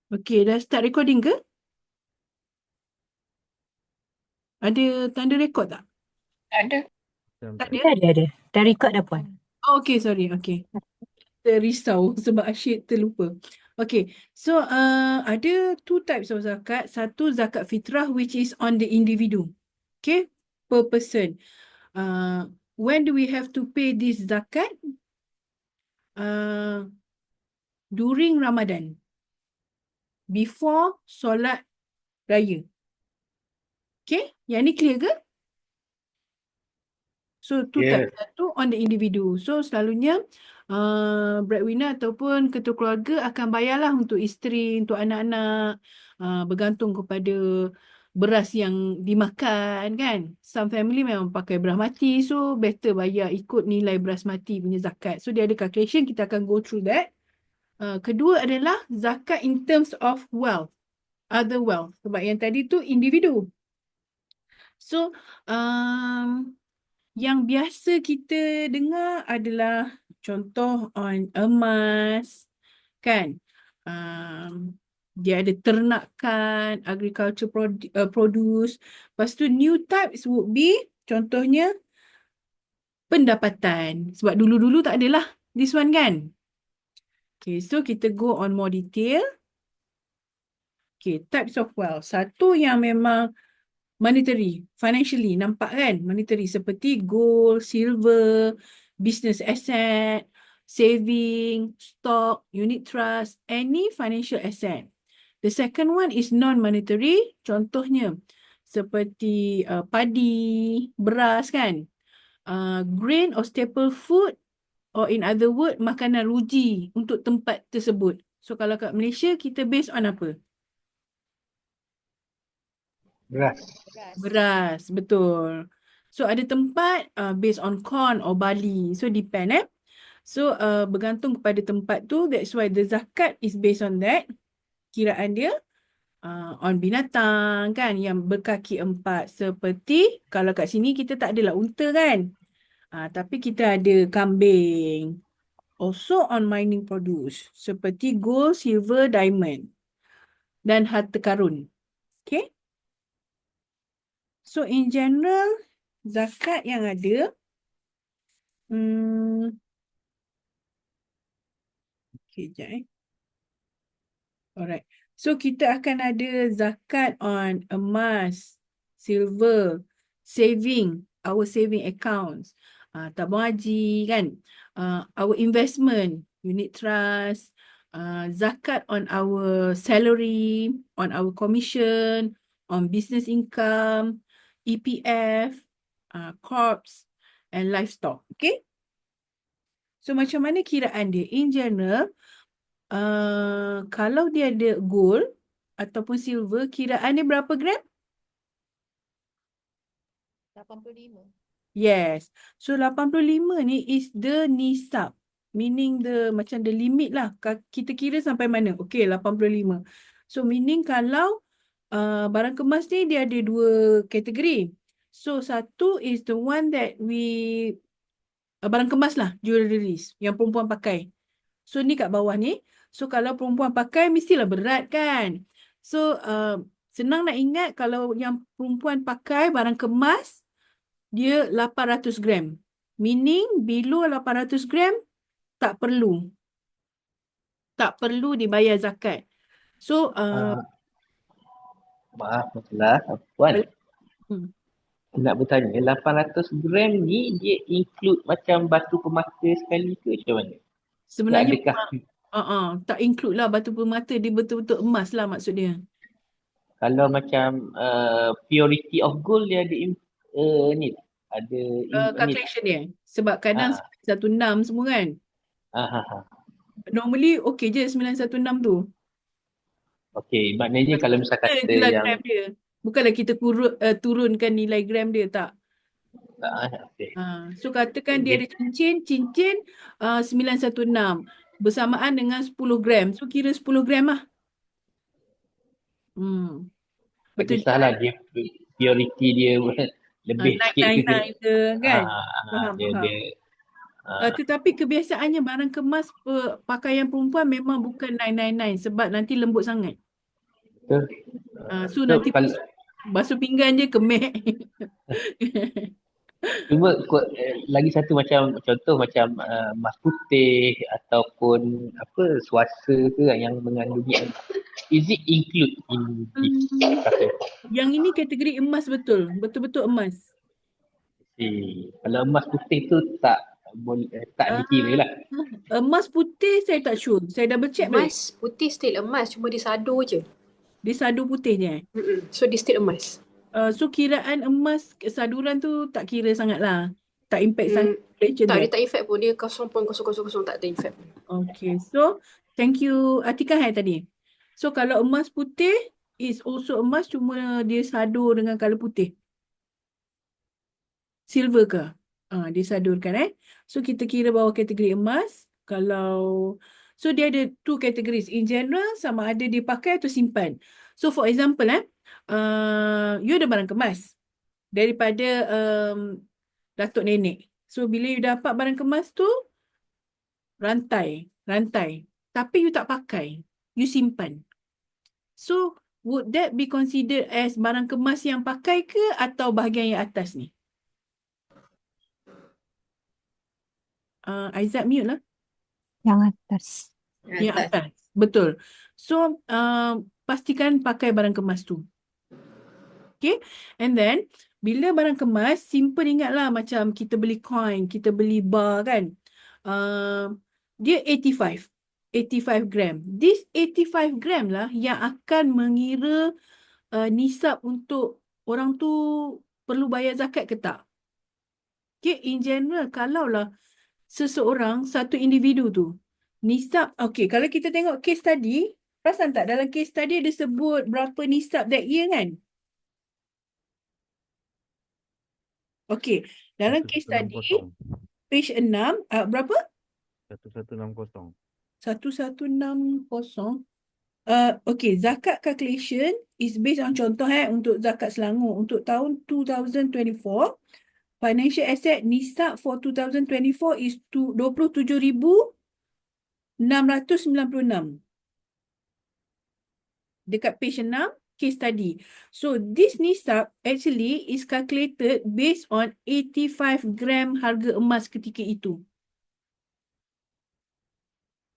Okey, dah start recording ke? Ada tanda rekod tak? Ada. Tak ada? Ada. Dah record dah puan. Oh, okey, sorry. Okey. Terrisau sebab asyik terlupa. Okay, so ada two types of zakat. Satu zakat fitrah which is on the individu. Okay, per person. When do we have to pay this zakat? Uh, during Ramadan. Before solat raya. Okay, yang ni clear ke? So, two types. Satu on the individu. So, selalunya breadwinner ataupun ketua keluarga akan bayarlah untuk isteri, untuk anak-anak, bergantung kepada beras yang dimakan kan. Some family memang pakai beras mati, so better bayar ikut nilai beras mati punya zakat. So, dia ada calculation, kita akan go through that. Kedua adalah zakat in terms of wealth, other wealth. Sebab yang tadi tu individu. So, yang biasa kita dengar adalah contoh on emas, kan? Dia ada ternakan, agriculture produce. Lepas tu new types would be contohnya pendapatan. Sebab dulu-dulu tak adalah this one kan? Okay, so kita go on more detail. Okay, types of wealth. Satu yang memang monetary, financially, nampak kan? Monetary seperti gold, silver, business asset, saving, stock, unit trust, any financial asset. The second one is non-monetary, contohnya seperti padi, beras kan? Grain or staple food, or in other word, makanan ruji untuk tempat tersebut. So kalau kat Malaysia, kita based on apa? Beras. Beras, betul. So ada tempat based on corn or barley. So depend So bergantung kepada tempat tu. That's why the zakat is based on that. Kiraan dia on binatang kan yang berkaki empat. Seperti kalau kat sini kita tak adalah unta kan. Tapi kita ada kambing. Also on mining produce. Seperti gold, silver, diamond. Dan harta karun. Okay. So in general, zakat yang ada, okay, sekejap Alright. So kita akan ada zakat on emas, silver, saving, our saving accounts, tabung haji kan, our investment, unit trust, zakat on our salary, on our commission, on business income, EPF, corps, and livestock. Okay? So macam mana kiraan dia? In general, kalau dia ada gold ataupun silver, kiraan dia berapa gram? 85. Yes. So 85 ni is the nisab. Meaning macam the limit lah. Kita kira sampai mana? Okay, 85. So meaning kalau barang kemas ni dia ada dua kategori. So satu is the one that barang kemas lah, jewelries yang perempuan pakai. So ni kat bawah ni. So kalau perempuan pakai mestilah berat kan. So senang nak ingat kalau yang perempuan pakai barang kemas dia 800 gram. Meaning below 800 gram tak perlu. Tak perlu dibayar zakat. So Maaf, masalah. Puan, hmm, nak bertanya, 800 gram ni dia include macam batu permata sekali ke macam mana? sebenarnya Adakah tak include lah batu permata. Dia betul-betul emas lah maksud dia. kalau macam purity of gold dia ada ni ada ni Calculation dia. Sebab kadang ah, 916 semua kan. ah. Normally okay je 916 tu. Okey, maknanya kalau misal Kita kata je lah yang gram dia. Bukanlah kita turunkan nilai gram dia, tak. okey. So katakan dia ada cincin 916 bersamaan dengan 10 gram. So kira 10 gram lah. Tak Betul kisahlah dia purity dia lebih naik sikit naik ke naik ke kan? dia Faham. dia Tetapi kebiasaannya barang kemas pakaian perempuan memang bukan 999 sebab nanti lembut sangat. Betul. So So, nanti basuh pinggan je kemek. cuma lagi satu macam contoh macam emas putih ataupun apa suasa ke yang mengandungi emas. Is it include in this Hmm, pattern? Yang ini kategori emas betul. Betul-betul emas. Kalau emas putih tu tak boleh tak Ah, dikira lah. Emas putih saya tak sure. Saya double check balik. Emas putih still emas, cuma dia sadur je. Dia sadu putihnya. So dia still emas. So kiraan emas saduran tu tak kira sangat lah. Tak impact sangat. Boleh macam Tak, tu dia tak effect pun. Dia 0.000 tak ada effect pun. Okay. So thank you Atika tadi. So kalau emas putih is also emas cuma dia sadur dengan color putih. Silver ke? Disadurkan So kita kira bawah kategori emas. So dia ada two categories. In general sama ada dia pakai atau simpan. So for example you ada barang kemas daripada datuk nenek. So bila you dapat barang kemas tu rantai. Tapi you tak pakai. You simpan. So would that be considered as barang kemas yang pakai ke atau bahagian yang atas ni? Aizat mute lah. Yang atas. Yang atas. Betul. So, pastikan pakai barang kemas tu. Okay. And then, bila barang kemas, simple ingatlah macam kita beli coin, kita beli bar kan. Dia 85 gram. This 85 gram lah yang akan mengira nisab untuk orang tu perlu bayar zakat ke tak. Okay, in general, kalaulah seseorang, satu individu tu, nisab, okay, kalau kita tengok case study, perasan tak dalam case study dia sebut berapa nisab that year kan? Okay, dalam case study, 1160. page 6, berapa? 1160. 1160. Okay, zakat calculation is based on contoh untuk zakat Selangor untuk tahun 2024. Financial asset nisab for 2024 is 27,696. Dekat page 6, case study. So, this nisab actually is calculated based on 85 gram harga emas ketika itu.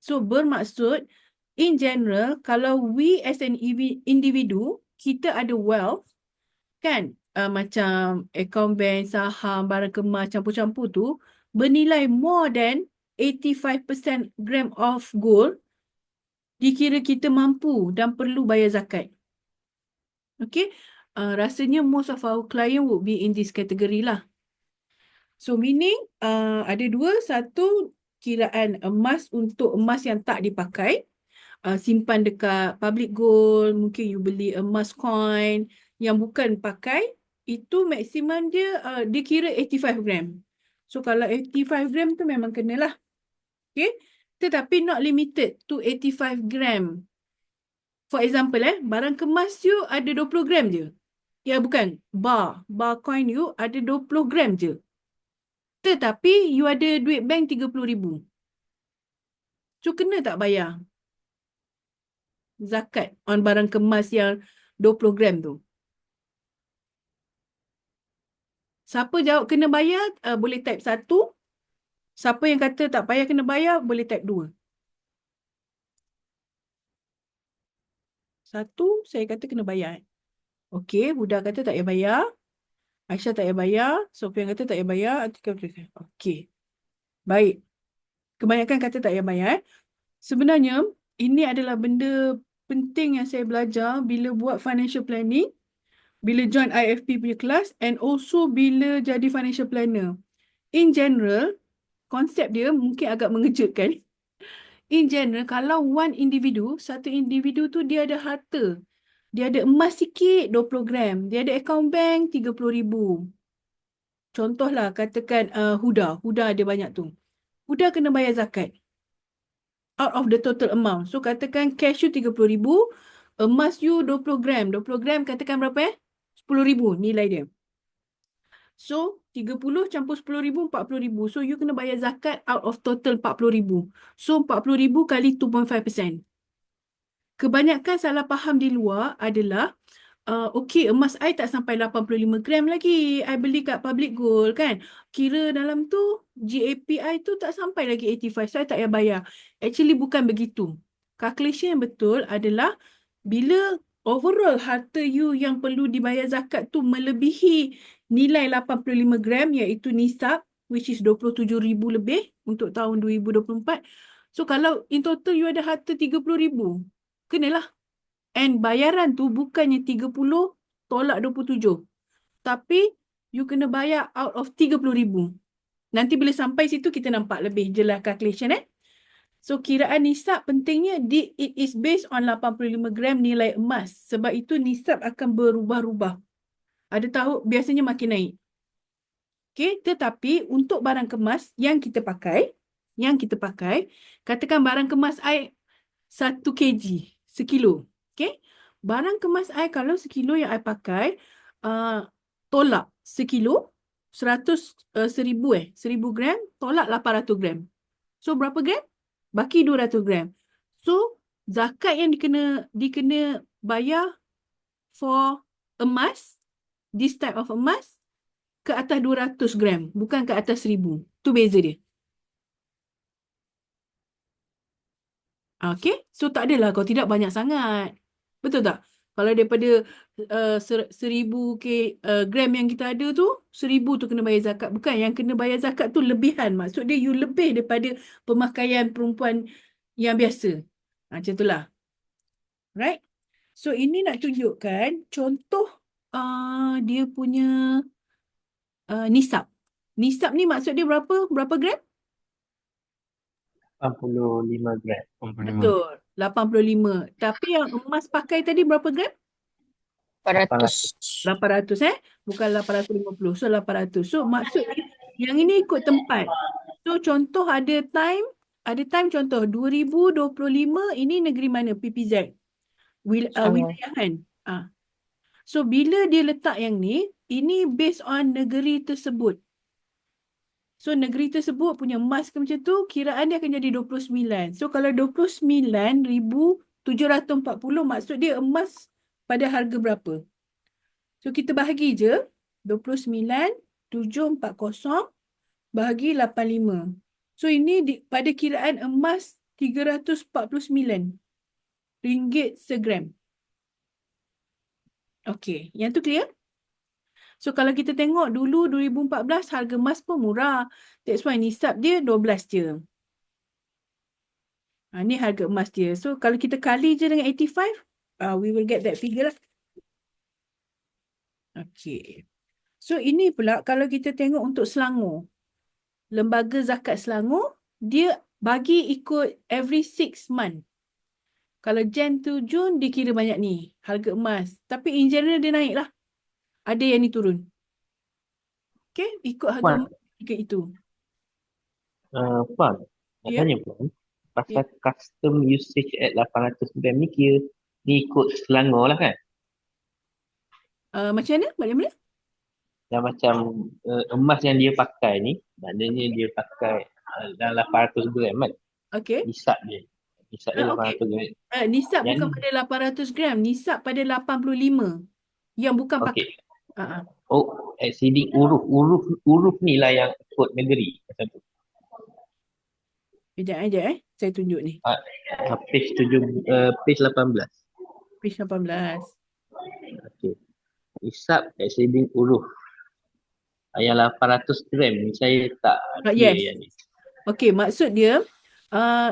So, bermaksud, in general, kalau we as an individu, kita ada wealth, kan? Macam account bank, saham, barang kemas, campur-campur tu, bernilai more than 85% gram of gold, dikira kita mampu dan perlu bayar zakat. Okay? Rasanya most of our client would be in this category lah. So meaning ada dua. Satu, kiraan emas untuk emas yang tak dipakai. Simpan dekat public gold. Mungkin you beli emas coin yang bukan pakai. Itu maksimum dia kira 85 gram. So kalau 85 gram tu memang kenalah. Okay? Tetapi not limited to 85 gram. For example, barang kemas you ada 20 gram je. Ya bukan, bar coin you ada 20 gram je. Tetapi you ada duit bank 30,000. So kena tak bayar zakat on barang kemas yang 20 gram tu? Siapa jawab kena bayar, boleh type 1. Siapa yang kata tak payah kena bayar, boleh type 2. 1, saya kata kena bayar. Okey, Huda kata tak payah bayar. Aisyah tak payah bayar. Sofian kata tak payah bayar. Atika betul. Okey. Baik. Kebanyakan kata tak payah bayar. Sebenarnya, ini adalah benda penting yang saya belajar bila buat financial planning, bila join IFP punya kelas and also bila jadi financial planner. In general, konsep dia mungkin agak mengejutkan. In general, kalau satu individu tu dia ada harta. Dia ada emas sikit 20 gram. Dia ada account bank 30,000. Contohlah katakan Huda. Huda ada banyak tu. Huda kena bayar zakat. Out of the total amount. So katakan cash you 30,000. Emas you 20 gram. 20 gram katakan berapa 10,000 nilai dia. So 30 campur 10,000, 40,000. So, you kena bayar zakat out of total 40,000. So, 40,000 kali 2.5%. Kebanyakan salah faham di luar adalah, okey, emas I tak sampai 85 gram lagi. I beli kat Public Gold kan. Kira dalam tu, GAPI tu tak sampai lagi 85. So, I tak payah bayar. Actually, bukan begitu. Calculation yang betul adalah bila overall harta you yang perlu dibayar zakat tu melebihi nilai 85 gram iaitu nisab, which is 27,000 lebih untuk tahun 2024. So, kalau in total you ada harta 30,000, kenalah. And bayaran tu bukannya 30 tolak 27. Tapi you kena bayar out of 30,000. Nanti bila sampai situ kita nampak lebih jelas calculation So kiraan nisab pentingnya it is based on 85 gram nilai emas. Sebab itu nisab akan berubah-ubah. Ada tahun biasanya makin naik. Okay, tetapi untuk barang kemas yang kita pakai, katakan barang kemas I 1 kg, sekilo. Okay. Barang kemas I kalau sekilo yang I pakai, tolak sekilo, 1000 gram, tolak 800 gram. So, berapa gram? Baki 200 gram. So, zakat yang dikena bayar for emas, this type of emas, ke atas 200 gram, bukan ke atas 1000. Tu beza dia. Okay, so tak adalah kalau tidak banyak sangat. Betul tak? Kalau daripada 1000 gram yang kita ada tu, 1000 tu kena bayar zakat. Bukan, yang kena bayar zakat tu lebihan. Maksud dia you lebih daripada pemakaian perempuan yang biasa. Macam itulah. Right? So ini nak tunjukkan contoh dia punya nisab. Nisab ni maksud dia berapa? Berapa gram? 85 gram. 85. Betul. 85. Tapi yang emas pakai tadi berapa gram? 400. 800 bukan 850. So 800. So maksud yang ini ikut tempat. So contoh ada time contoh 2025 ini negeri mana? PPZ. Wilayahan. So bila dia letak yang ni, ini based on negeri tersebut. So negeri tersebut punya emas ke macam tu, kiraan dia akan jadi 29. So kalau 29,740 maksud dia emas pada harga berapa? So kita bahagi je 29,740 bahagi 85. So ini pada kiraan emas 349 ringgit segram. Okey, yang tu clear? So kalau kita tengok dulu 2014 harga emas pun murah. That's why nisab dia 12 je. Ni harga emas dia. So kalau kita kali je dengan 85, we will get that figure lah. Okay. So ini pula kalau kita tengok untuk Selangor. Lembaga Zakat Selangor, dia bagi ikut every 6 month. Kalau Jan to Jun, dia kira banyak ni. Harga emas. Tapi in general dia naik lah. Ada yang ni turun. Okay, ikut harga emas ke itu. Puan, nak Ya. tanya Puan, pasal custom usage at 800 gram ni kira ni ikut Selangor lah kan? Macam mana? Balik mana? Dan macam emas yang dia pakai ni, maknanya dia pakai dalam 800 gram kan? Okay. Nisab dia. Nisab dia Okay. 800 gram. Nisab Yang bukan ni. pada 800 gram. Nisab pada 85. Yang bukan pakai. Okey. Oh, exceeding uruf ni lah yang ikut negeri macam tu. Sekejap saya tunjuk ni. Page 18. Page 18. Okey. Nisab exceeding uruf. Yang 800 gram ni saya tak clear Yes. yang ni. Okey, maksud dia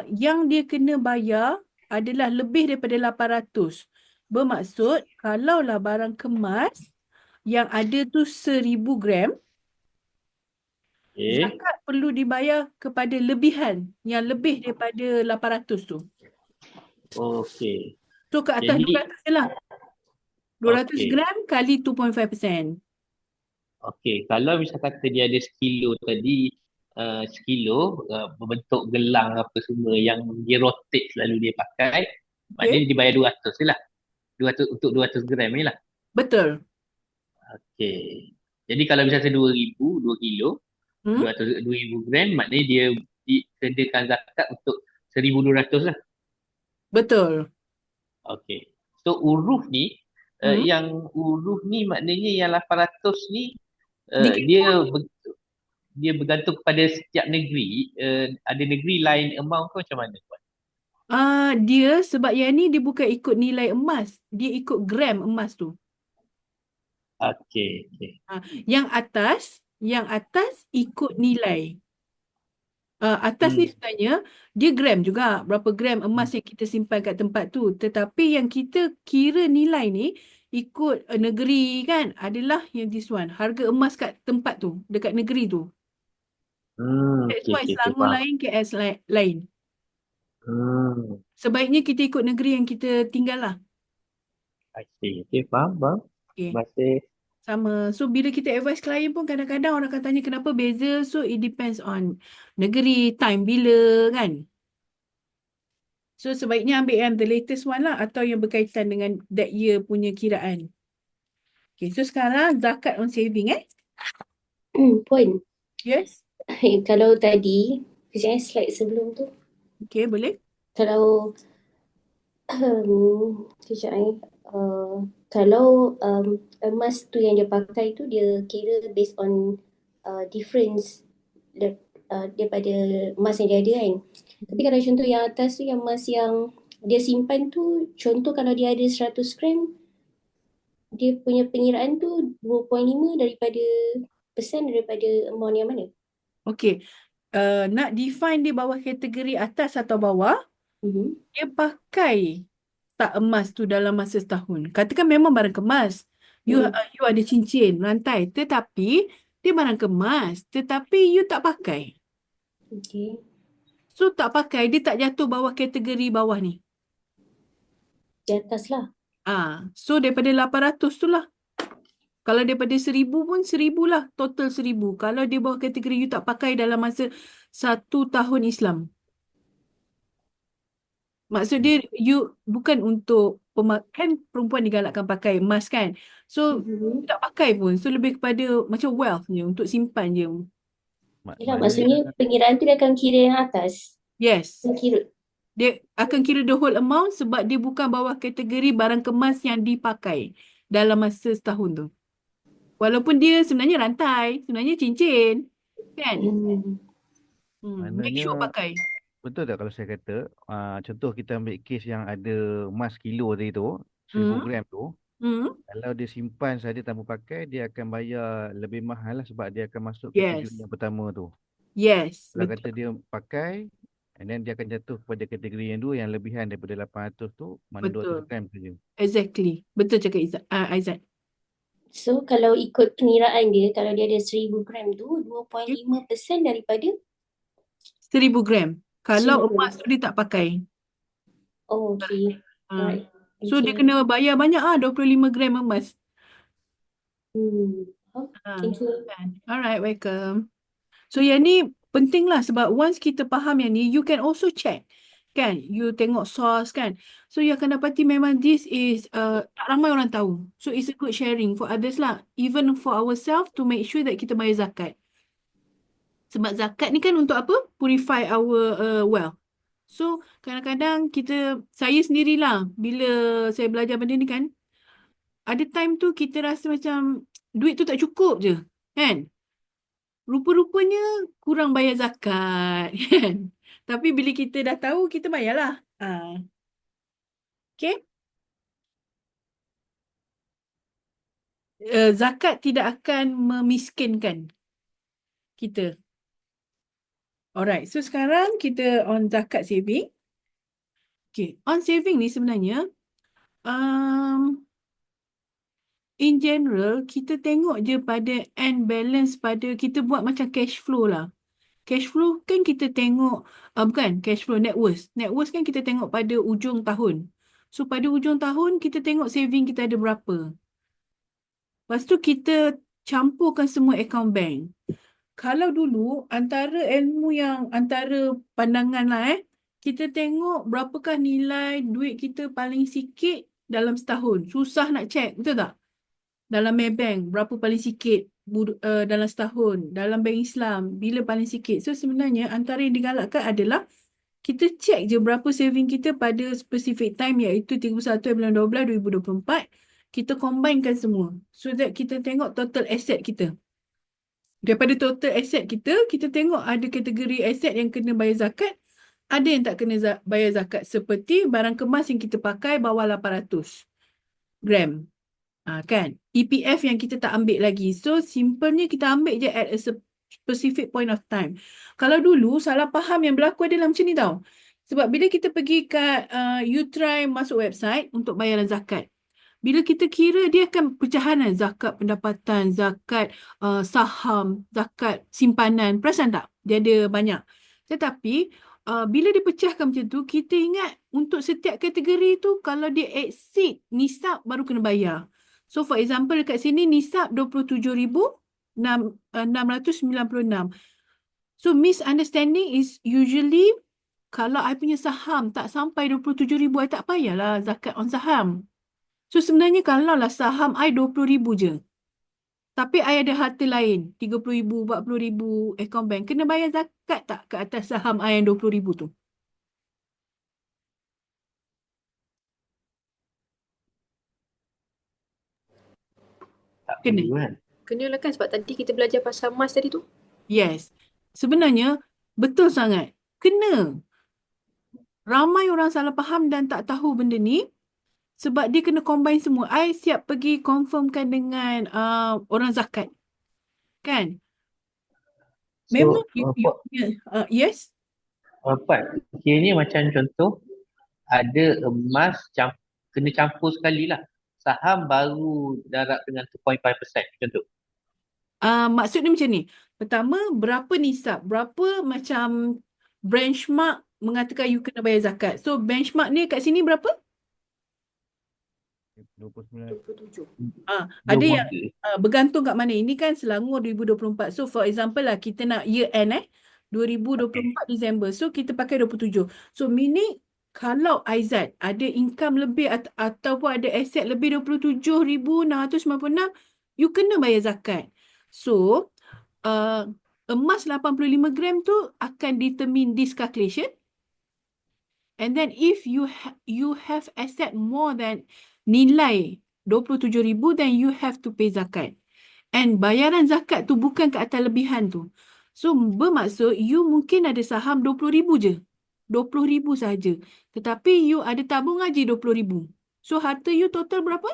yang dia kena bayar adalah lebih daripada 800. Bermaksud kalaulah barang kemas yang ada tu 1000 gram, Okey. zakat perlu dibayar kepada lebihan yang lebih daripada 800 tu. Okey. So ke atas Jadi 200 je lah. 200 okey. gram kali 2.5%. Okey, kalau misal kata dia ada sekilo tadi, sekilo berbentuk gelang apa semua yang dia rotate selalu dia pakai, maknanya dia bayar 200 je lah. 200 untuk 200 gram ni lah. Betul. Okey. Jadi kalau misalnya 2,000, 2 kilo, Hmm? 2,000 gram, maknanya dia disediakan zakat untuk 1,200 lah. Betul. Okey. So uruf ni, Hmm? yang uruf ni maknanya yang 800 ni, Dikira dia bergantung kepada setiap negeri. Ada negeri lain amount ke macam mana? dia sebab yang ni dia bukan ikut nilai emas, dia ikut gram emas tu. Okey, okey. Yang atas ikut nilai. Atas ni Hmm. sebenarnya dia gram juga, berapa gram emas Hmm. yang kita simpan kat tempat tu. Tetapi yang kita kira nilai ni ikut negeri kan, adalah yang this one, harga emas kat tempat tu, dekat negeri tu. That's Okey, why okey, okey, Selangor faham. lain, KL lain. Hmm. Sebaiknya kita ikut negeri yang kita tinggal lah. I see. Okey, faham, faham. Okay. Masih. Sama. So, bila kita advise klien pun kadang-kadang orang akan tanya kenapa beza. So, it depends on negeri, time bila kan. So, sebaiknya ambil yang the latest one lah atau yang berkaitan dengan that year punya kiraan. Okay, so sekarang zakat on saving Puan, Yes. kalau tadi, kejap slide sebelum tu, Okay, boleh. kalau kejap kalau emas tu yang dia pakai tu dia kira based on difference daripada emas yang dia ada kan. Tapi kalau contoh yang atas tu, yang emas yang dia simpan tu, contoh kalau dia ada 100 gram, dia punya pengiraan tu 2.5 daripada amount yang mana? Okay. Nak define dia bawah kategori atas atau bawah, dia pakai tak emas tu dalam masa setahun. Katakan memang barang kemas. You ada cincin, rantai. Tetapi, dia barang kemas. Tetapi, you tak pakai. Okay. So, tak pakai, dia tak jatuh bawah kategori bawah ni. Di atas lah. So, daripada 800 tu lah. Kalau daripada 1,000 pun 1,000 lah. Total 1,000. Kalau dia bawah kategori you tak pakai dalam masa 1 tahun Islam. Maksud dia, you bukan untuk kan perempuan digalakkan pakai emas kan. So, tak pakai pun. So, lebih kepada macam wealth je. Untuk simpan je. Yelah, maksudnya pengiraan tu dia akan kira yang atas. Yes. Kira. Dia akan kira the whole amount sebab dia bukan bawah kategori barang kemas yang dipakai dalam masa setahun tu. Walaupun dia sebenarnya rantai, sebenarnya cincin. Kan? Make sure Maknanya pakai. betul tak kalau saya kata, contoh kita ambil kes yang ada emas kilo tadi tu, 1,000 gram tu, kalau dia simpan saja tanpa pakai, dia akan bayar lebih mahal lah sebab dia akan masuk kategori yang pertama tu. Yes. Kalau kata dia pakai, and then dia akan jatuh kepada kategori yang dua, yang lebihan daripada 800 tu, mana 200 gram saja. Exactly. Betul cakap Aizat. So, kalau ikut pengiraan dia, kalau dia ada 1,000 gram tu, 2.5% daripada 1,000 gram. Kalau 1,000 gram. emas tu dia tak pakai. Oh, okay. Alright. So, dia kena bayar banyak 25 gram emas. Thank you. Alright, welcome. So, yang ni penting lah sebab once kita faham yang ni, you can also check. Kan? You tengok source kan? So, you akan dapati memang this is, tak ramai orang tahu. So, it's a good sharing for others lah. Even for ourselves to make sure that kita bayar zakat. Sebab zakat ni kan untuk apa? Purify our wealth. So, kadang-kadang saya sendirilah, bila saya belajar benda ni kan, ada time tu kita rasa macam duit tu tak cukup je. Kan? Rupa-rupanya kurang bayar zakat. Kan? Tapi bila kita dah tahu, kita bayarlah. Okay? Zakat tidak akan memiskinkan kita. Alright, so sekarang kita on zakat saving. Okay, on saving ni sebenarnya, in general, kita tengok je pada end balance pada kita buat macam cash flow lah. Cash flow kan kita tengok, bukan cash flow, net worth. Net worth kan kita tengok pada ujung tahun. So, pada ujung tahun, kita tengok saving kita ada berapa. Lepas tu, kita campurkan semua account bank. Kalau dulu, antara pandangan lah kita tengok berapakah nilai duit kita paling sikit dalam setahun. Susah nak check, betul tak? Dalam Maybank, berapa paling sikit dalam setahun. Dalam bank Islam, bila paling sikit. So sebenarnya antara yang digalakkan adalah kita check je berapa saving kita pada specific time iaitu 31/12/2024. Kita combinekan semua so that kita tengok total asset kita. Daripada total asset kita, kita tengok ada kategori aset yang kena bayar zakat, ada yang tak kena bayar zakat. Seperti barang kemas yang kita pakai bawah 800 gram. Kan? EPF yang kita tak ambil lagi. So, simpelnya kita ambil je at a specific point of time. Kalau dulu, salah faham yang berlaku adalah macam ni tau. Sebab bila kita pergi kat, you try masuk website untuk bayaran zakat. Bila kita kira, dia akan pecahan zakat pendapatan, zakat saham, zakat simpanan. Perasan tak? Dia ada banyak. Tetapi, bila dipecahkan macam tu, kita ingat untuk setiap kategori tu, kalau dia exceed nisab, baru kena bayar. So, for example, dekat sini nisab 27,696. So, misunderstanding is usually, kalau I punya saham tak sampai 27,000, I tak payahlah zakat on saham. So, sebenarnya kalau lah saham I 20,000 je. Tapi I ada harta lain, 30,000, 40,000, account bank. Kena bayar zakat tak ke atas saham I yang 20,000 tu? Tak Kena. perlu kan? Kenalah kan sebab tadi kita belajar pasal emas tadi tu. Yes. Sebenarnya, betul sangat. Kena. Ramai orang salah faham dan tak tahu benda ni. Sebab dia kena combine semua. I siap pergi confirmkan dengan orang zakat. Kan? Memang So, yes. Pat, kiranya macam contoh, ada emas kena campur sekali lah. Saham baru darab dengan 2.5% contoh. Maksud dia macam ni. Pertama, berapa nisab? Berapa macam benchmark mengatakan you kena bayar zakat. So, benchmark ni kat sini berapa? 29. 27. Ada yang bergantung kat mana. Ini kan Selangor 2024. So, for example lah, kita nak year end 2024 Disember. So, kita pakai 27. So, meaning kalau Aizat ada income lebih ataupun ada aset lebih 27,696, you kena bayar zakat. So, emas 85 gram tu akan determine this calculation. And then if you have asset more than nilai 27,000, then you have to pay zakat. And bayaran zakat tu bukan ke atas lebihan tu. So, bermaksud you mungkin ada saham 20,000 je. 20,000 sahaja. Tetapi you ada tabung haji 20,000. So, harta you total berapa?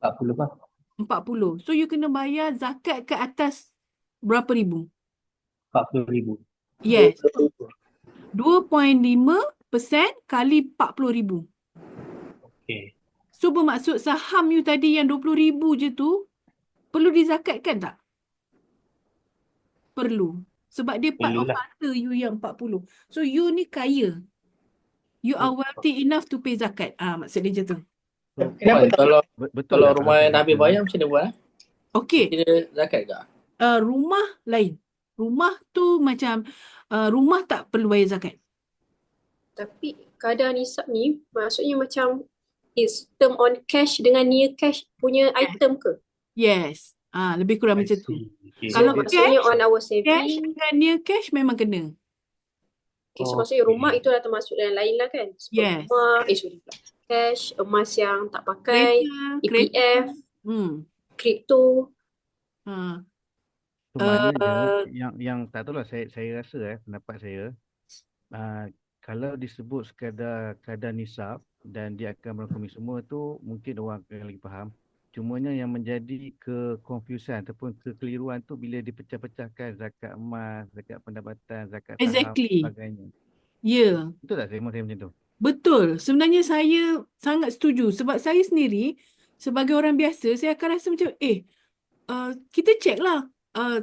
40 bang. 40. So, you kena bayar zakat ke atas berapa ribu? 40,000. Yes. 2.5% kali 40,000. Okay. So, bermaksud saham you tadi yang 20,000 je tu, perlu dizakatkan tak? Perlu. Sebab dia part of Perlulah. harta you yang 40. So, you ni kaya. You are wealthy enough to pay zakat. Maksud dia macam tu. Kenapa kalau Betul kalau tak rumah saya yang dah habis kata? bayar macam mana buat? Okey. Kira zakat ke? Rumah lain. Rumah tu macam, rumah tak perlu bayar zakat. Tapi kadar nisab ni maksudnya macam it's term on cash dengan near cash punya item ke? Yes. Lebih kurang I macam tu. see. Okay. So Kalau maksudnya on our Cash saving, dengan near cash memang kena. okay, so maksudnya rumah itu dah termasuk dalam lain lah kan? So, Yes. rumah, cash, emas yang tak pakai, Kereta. EPF, kripto. So, maknanya yang tak tahulah, saya rasa pendapat saya, kalau disebut sekadar kadar nisab dan dia akan merangkumi semua tu, mungkin orang akan lagi faham. Cumanya yang menjadi confusion ataupun kekeliruan tu bila dipecah-pecahkan zakat emas, zakat pendapatan, zakat saham Exactly. dan sebagainya. Ya. Betul tak saya macam tu? Betul. Sebenarnya saya sangat setuju. Sebab saya sendiri, sebagai orang biasa, saya akan rasa macam, kita check lah.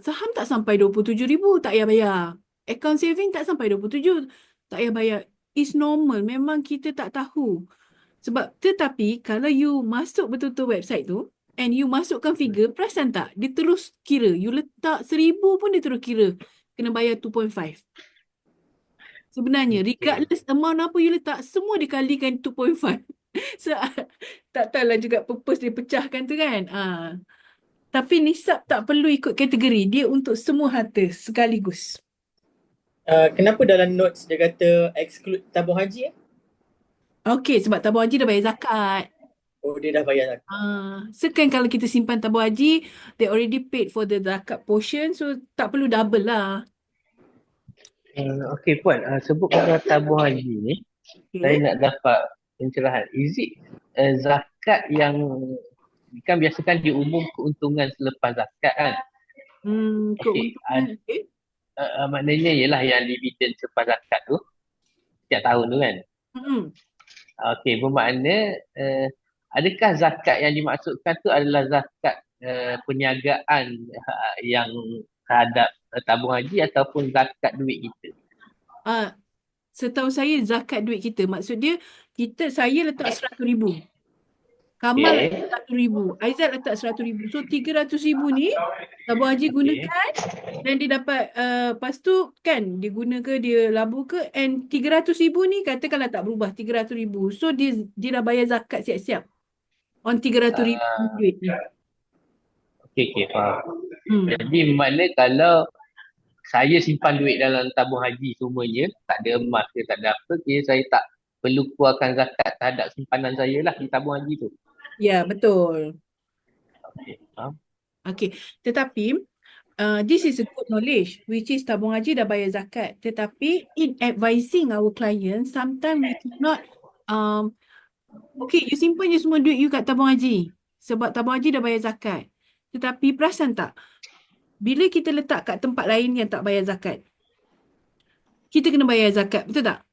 Saham tak sampai 27,000, tak payah bayar. Account saving tak sampai 27, tak payah bayar. It's normal. Memang kita tak tahu. Tetapi, kalau you masuk betul-betul website tu, and you masukkan figure, perasan tak? Dia terus kira. You letak 1,000 pun dia terus kira. Kena bayar 2.5. Sebenarnya, regardless amount apa you letak, semua dikalikan 2.5. So, tak tahulah juga purpose dia pecahkan tu kan. Tapi nisab tak perlu ikut kategori. Dia untuk semua harta sekaligus. Kenapa dalam notes dia kata exclude tabung haji? Okey, sebab tabung haji dah bayar zakat. Oh, dia dah bayar zakat. So kan kalau kita simpan tabung haji, they already paid for the zakat portion, so tak perlu double lah. Okey Puan, sebut pasal tabung haji ni, saya Okay. nak dapat pencerahan. Is it zakat yang kan biasa kan diumum keuntungan selepas zakat kan? Okey, Keuntungan. Okay. maknanya ialah yang dividen selepas zakat tu setiap tahun tu kan? Okey, bermakna adakah zakat yang dimaksudkan tu adalah zakat perniagaan yang terhadap tabung haji ataupun zakat duit kita? Setahu saya zakat duit kita. Maksud dia, saya letak 100,000. Kamal letak 100,000. Aizat letak 100,000. So 300,000 ni tabung haji gunakan dan dia dapat lepas tu kan dia guna ke dia labur ke, and 300,000 ni katakanlah tak berubah 300,000. So dia dah bayar zakat siap-siap on 300,000 duit ni. Okey, faham. Jadi makna kalau saya simpan duit dalam tabung haji semuanya, tak ada emas ke, tak ada apa, kira saya tak perlu keluarkan zakat terhadap simpanan saya lah di tabung haji tu. Ya, betul. Okey, faham. Okay. Tetapi this is a good knowledge, which is tabung haji dah bayar zakat. Tetapi in advising our clients, sometimes we cannot okay, you simpan je semua duit you kat tabung haji sebab tabung haji dah bayar zakat. Tetapi perasan tak, bila kita letak kat tempat lain yang tak bayar zakat, kita kena bayar zakat, betul tak?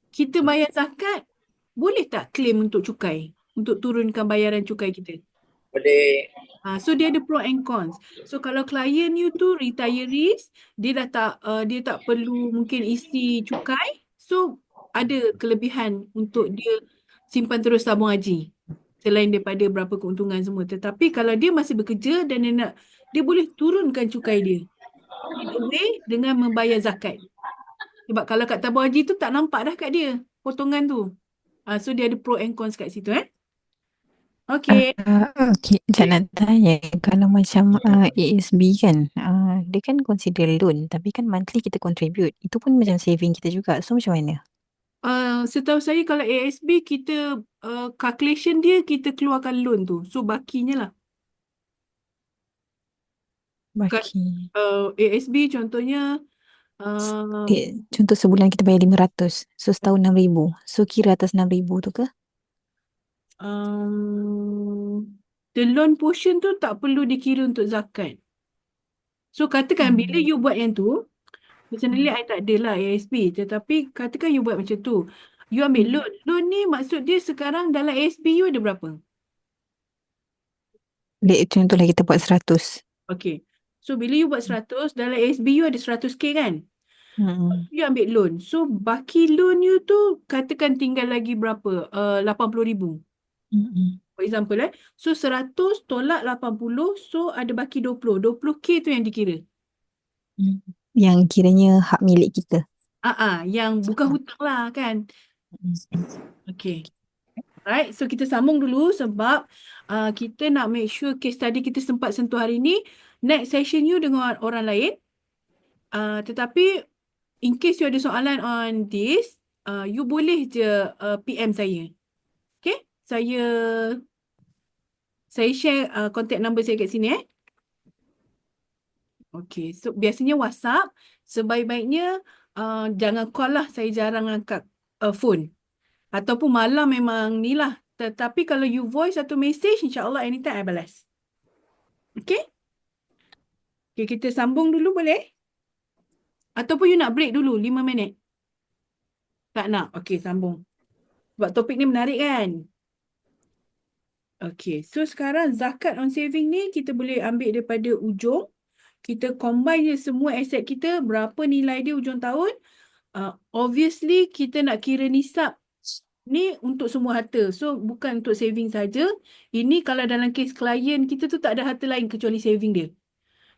Kita bayar zakat, boleh tak claim untuk cukai? Untuk turunkan bayaran cukai kita? Boleh. So dia ada pro and cons. So kalau klien you tu retirees, dia tak perlu mungkin isi cukai. So ada kelebihan untuk dia simpan terus tabung haji. Selain daripada berapa keuntungan semua. Tetapi kalau dia masih bekerja dan dia boleh turunkan cukai dia. In a way dengan membayar zakat. Sebab kalau kat tabung haji tu tak nampak dah kat dia potongan tu. So dia ada pro and cons kat situ Okay. Okay, Cak nak tanya, kalau macam ASB kan, dia kan consider loan, tapi kan monthly kita contribute, itu pun macam saving kita juga, so macam mana? Setahu saya kalau ASB kita calculation dia kita keluarkan loan tu. So bakinya lah. Baki. ASB contohnya Contoh sebulan kita bayar 500, so setahun 6,000, so kira atas 6,000 tu ke? the loan portion tu tak perlu dikira untuk zakat. So katakan bila you buat yang tu, personally I tak ada lah ASB, tetapi katakan you buat macam tu, you ambil loan. Loan ni maksud dia sekarang dalam ASB you ada berapa? Contohlah kita buat 100. Okay. So bila you buat 100, dalam ASB you ada 100k kan? You ambil loan. So baki loan you tu katakan tinggal lagi berapa? 80,000. For example So 100 tolak 80, so ada baki 20. 20k tu yang dikira. Yang kiranya hak milik kita. Yang bukan hutang lah kan. Okay. Alright, so kita sambung dulu sebab kita nak make sure case study kita sempat sentuh hari ni. Next session you dengan orang lain. Tetapi in case you ada soalan on this, you boleh je PM saya. Okay, saya share contact number saya kat sini Okay, so biasanya WhatsApp, sebaik-baiknya jangan call lah, saya jarang angkat phone. Ataupun malam memang ni lah. Tetapi kalau you voice satu message, insyaAllah anytime I balas. Okay? Okay, kita sambung dulu boleh? Ataupun you nak break dulu 5 minit? Tak nak? Okay, sambung. Sebab topik ni menarik kan? Okay, so sekarang zakat on saving ni kita boleh ambil daripada ujung. Kita combine je semua aset kita, berapa nilai dia ujung tahun. Obviously, kita nak kira nisab ni untuk semua harta. So, bukan untuk saving saja. Ini kalau dalam kes klien kita tu tak ada harta lain kecuali saving dia.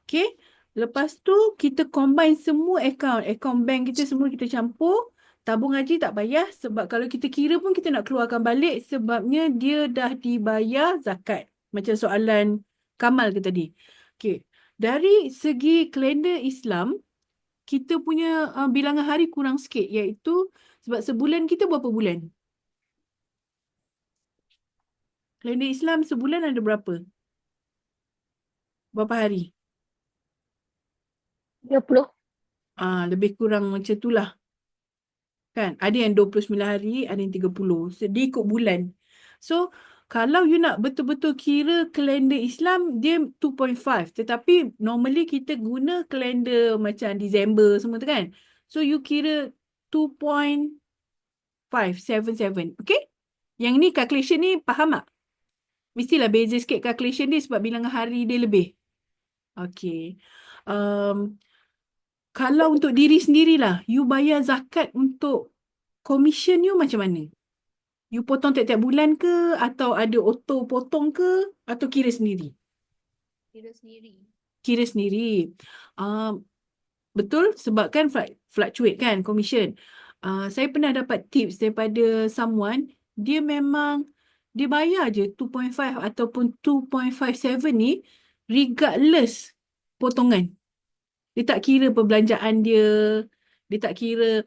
Okay. Lepas tu, kita combine semua account. Account bank kita semua kita campur. Tabung haji tak payah sebab kalau kita kira pun kita nak keluarkan balik sebabnya dia dah dibayar zakat. Macam soalan Kamal ke tadi? Okay. Dari segi kalender Islam, kita punya bilangan hari kurang sikit, iaitu sebab sebulan kita berapa bulan? Kalender Islam sebulan ada berapa? Berapa hari? 30. Lebih kurang macam itulah. Kan? Ada yang 29 hari, ada yang 30. So, dia ikut bulan. So, kalau you nak betul-betul kira kalender Islam, dia 2.5. Tetapi normally kita guna kalender macam Disember semua tu kan. So, you kira 2.577. Okay? Yang ni calculation ni faham tak? Mestilah beza sikit calculation dia sebab bilangan hari dia lebih. Okay. Kalau untuk diri sendirilah, you bayar zakat untuk commission you macam mana? You potong tiap-tiap bulan ke? Atau ada auto potong ke? Atau kira sendiri? Kira sendiri. Kira sendiri. Betul sebab kan fluctuate kan commission. Saya pernah dapat tips daripada someone, dia memang dia bayar je 2.5 ataupun 2.57 ni regardless potongan. Dia tak kira perbelanjaan dia tak kira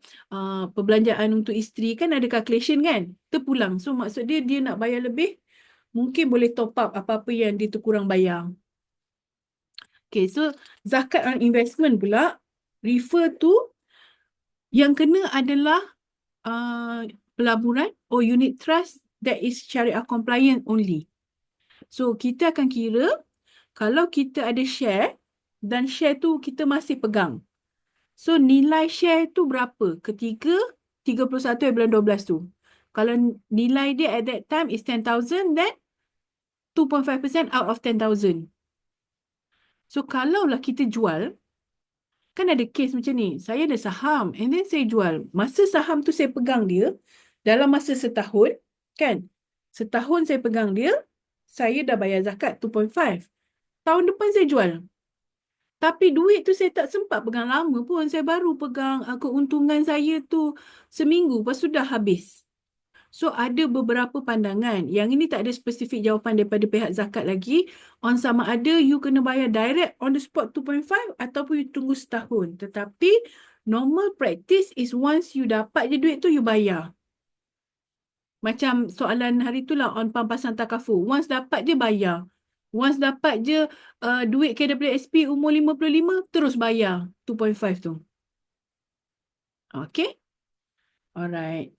perbelanjaan untuk isteri, kan ada calculation kan, terpulang. So maksud dia nak bayar lebih, mungkin boleh top up apa-apa yang dia terkurang bayar. Okay, so zakat on investment pula refer to yang kena adalah pelaburan or unit trust that is syariah compliant only. So kita akan kira kalau kita ada share dan share tu kita masih pegang. So nilai share tu berapa? Ketika 31 bulan 12 tu. Kalau nilai dia at that time is 10,000, then 2.5% out of 10,000. So kalaulah kita jual, kan ada case macam ni. Saya ada saham and then saya jual. Masa saham tu saya pegang dia, dalam masa setahun, kan? Setahun saya pegang dia, saya dah bayar zakat 2.5. Tahun depan saya jual. Tapi duit tu saya tak sempat pegang lama pun. Saya baru pegang keuntungan saya tu seminggu, lepas tu dah habis. So ada beberapa pandangan. Yang ini tak ada spesifik jawapan daripada pihak zakat lagi. On sama ada you kena bayar direct on the spot 2.5 ataupun you tunggu setahun. Tetapi normal practice is once you dapat je duit tu you bayar. Macam soalan hari tu lah on pampasan takaful. Once dapat je bayar. Once dapat je duit KWSP umur 55, terus bayar 2.5 tu. Okay? Alright.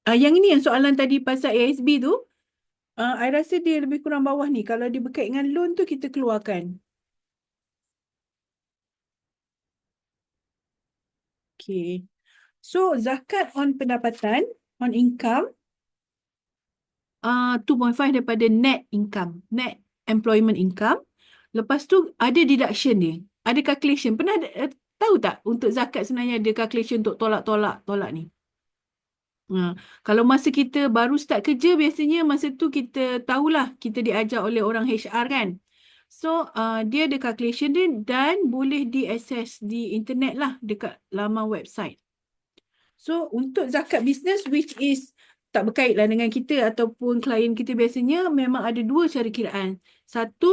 Yang ini yang soalan tadi pasal ASB tu, I rasa dia lebih kurang bawah ni. Kalau dia berkait dengan loan tu, kita keluarkan. Okay. So, zakat on pendapatan, on income, 2.5 daripada net income, net employment income. Lepas tu ada deduction dia, ada calculation. Pernah tahu tak untuk zakat sebenarnya ada calculation untuk tolak ni? Kalau masa kita baru start kerja, biasanya masa tu kita tahulah, kita diajar oleh orang HR kan. So dia ada calculation dia dan boleh diakses di internet lah dekat laman website. So untuk zakat business which is tak berkait lah dengan kita ataupun klien kita, biasanya memang ada dua cara kiraan. Satu,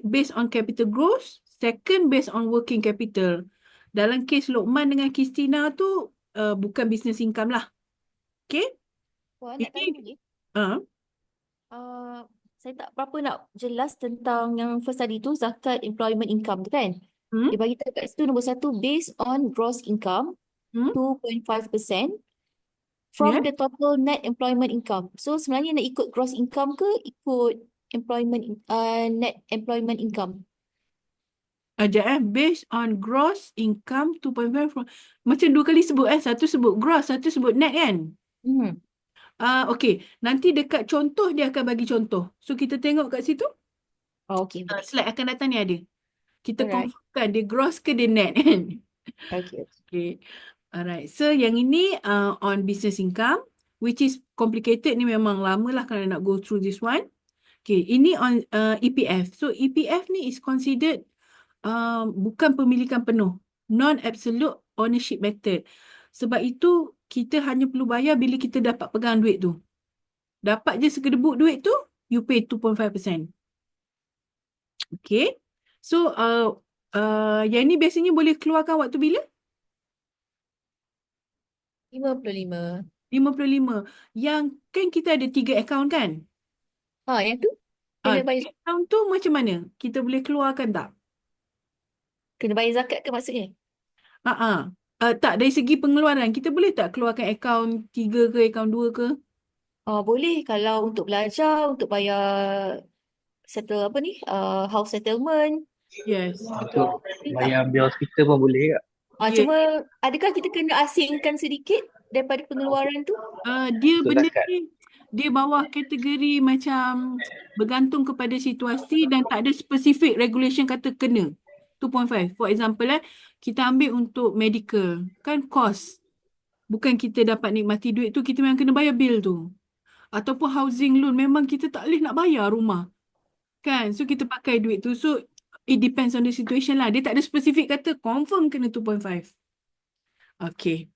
based on capital growth. Second, based on working capital. Dalam kes Lokman dengan Kristina tu, bukan business income lah. Okay? Puan, nak tanya lagi? Uh, Saya tak berapa nak jelas tentang yang first tadi tu, zakat employment income tu kan. Dia bagi tahu kat situ nombor 1, based on gross income, 2.5%. From the total net employment income. So sebenarnya nak ikut gross income ke ikut net employment income? Based on gross income 2.5. Macam dua kali sebut satu sebut gross, satu sebut net kan? Okay, nanti dekat contoh dia akan bagi contoh. So kita tengok kat situ. Okay. Slide akan datang ni ada. Kita confirmkan dia gross ke dia net kan? Okay. Alright, so yang ini on business income, which is complicated ni, memang lama lah kalau nak go through this one. Okay, ini on EPF. So EPF ni is considered bukan pemilikan penuh, non-absolute ownership method. Sebab itu kita hanya perlu bayar bila kita dapat pegang duit tu. Dapat je sekedebuk duit tu, you pay 2.5%. Okay. So, yang ni biasanya boleh keluarkan waktu bila? 55. 55. Yang kan kita ada 3 akaun kan? Yang tu kena bayar, Akaun tu macam mana? Kita boleh keluarkan tak? kena bayar zakat ke maksudnya? Tak, dari segi pengeluaran, kita boleh tak keluarkan akaun 3 ke, akaun 2 ke? Boleh kalau untuk belajar, untuk bayar settle apa ni? House settlement. Yes. Untuk Boleh tak? bayar bil hospital pun boleh tak? Yeah. Cuma adakah kita kena asingkan sedikit daripada pengeluaran tu? Dia Untuk benda zakat. ni, dia bawah kategori macam bergantung kepada situasi dan tak ada specific regulation kata kena. 2.5. For example, kita ambil untuk medical. Kan cost. Bukan kita dapat nikmati duit tu, kita memang kena bayar bil tu. Ataupun housing loan, memang kita tak boleh nak bayar rumah. Kan? So, kita pakai duit tu. So, it depends on the situation lah. Dia tak ada spesifik kata confirm kena 2.5. Okay.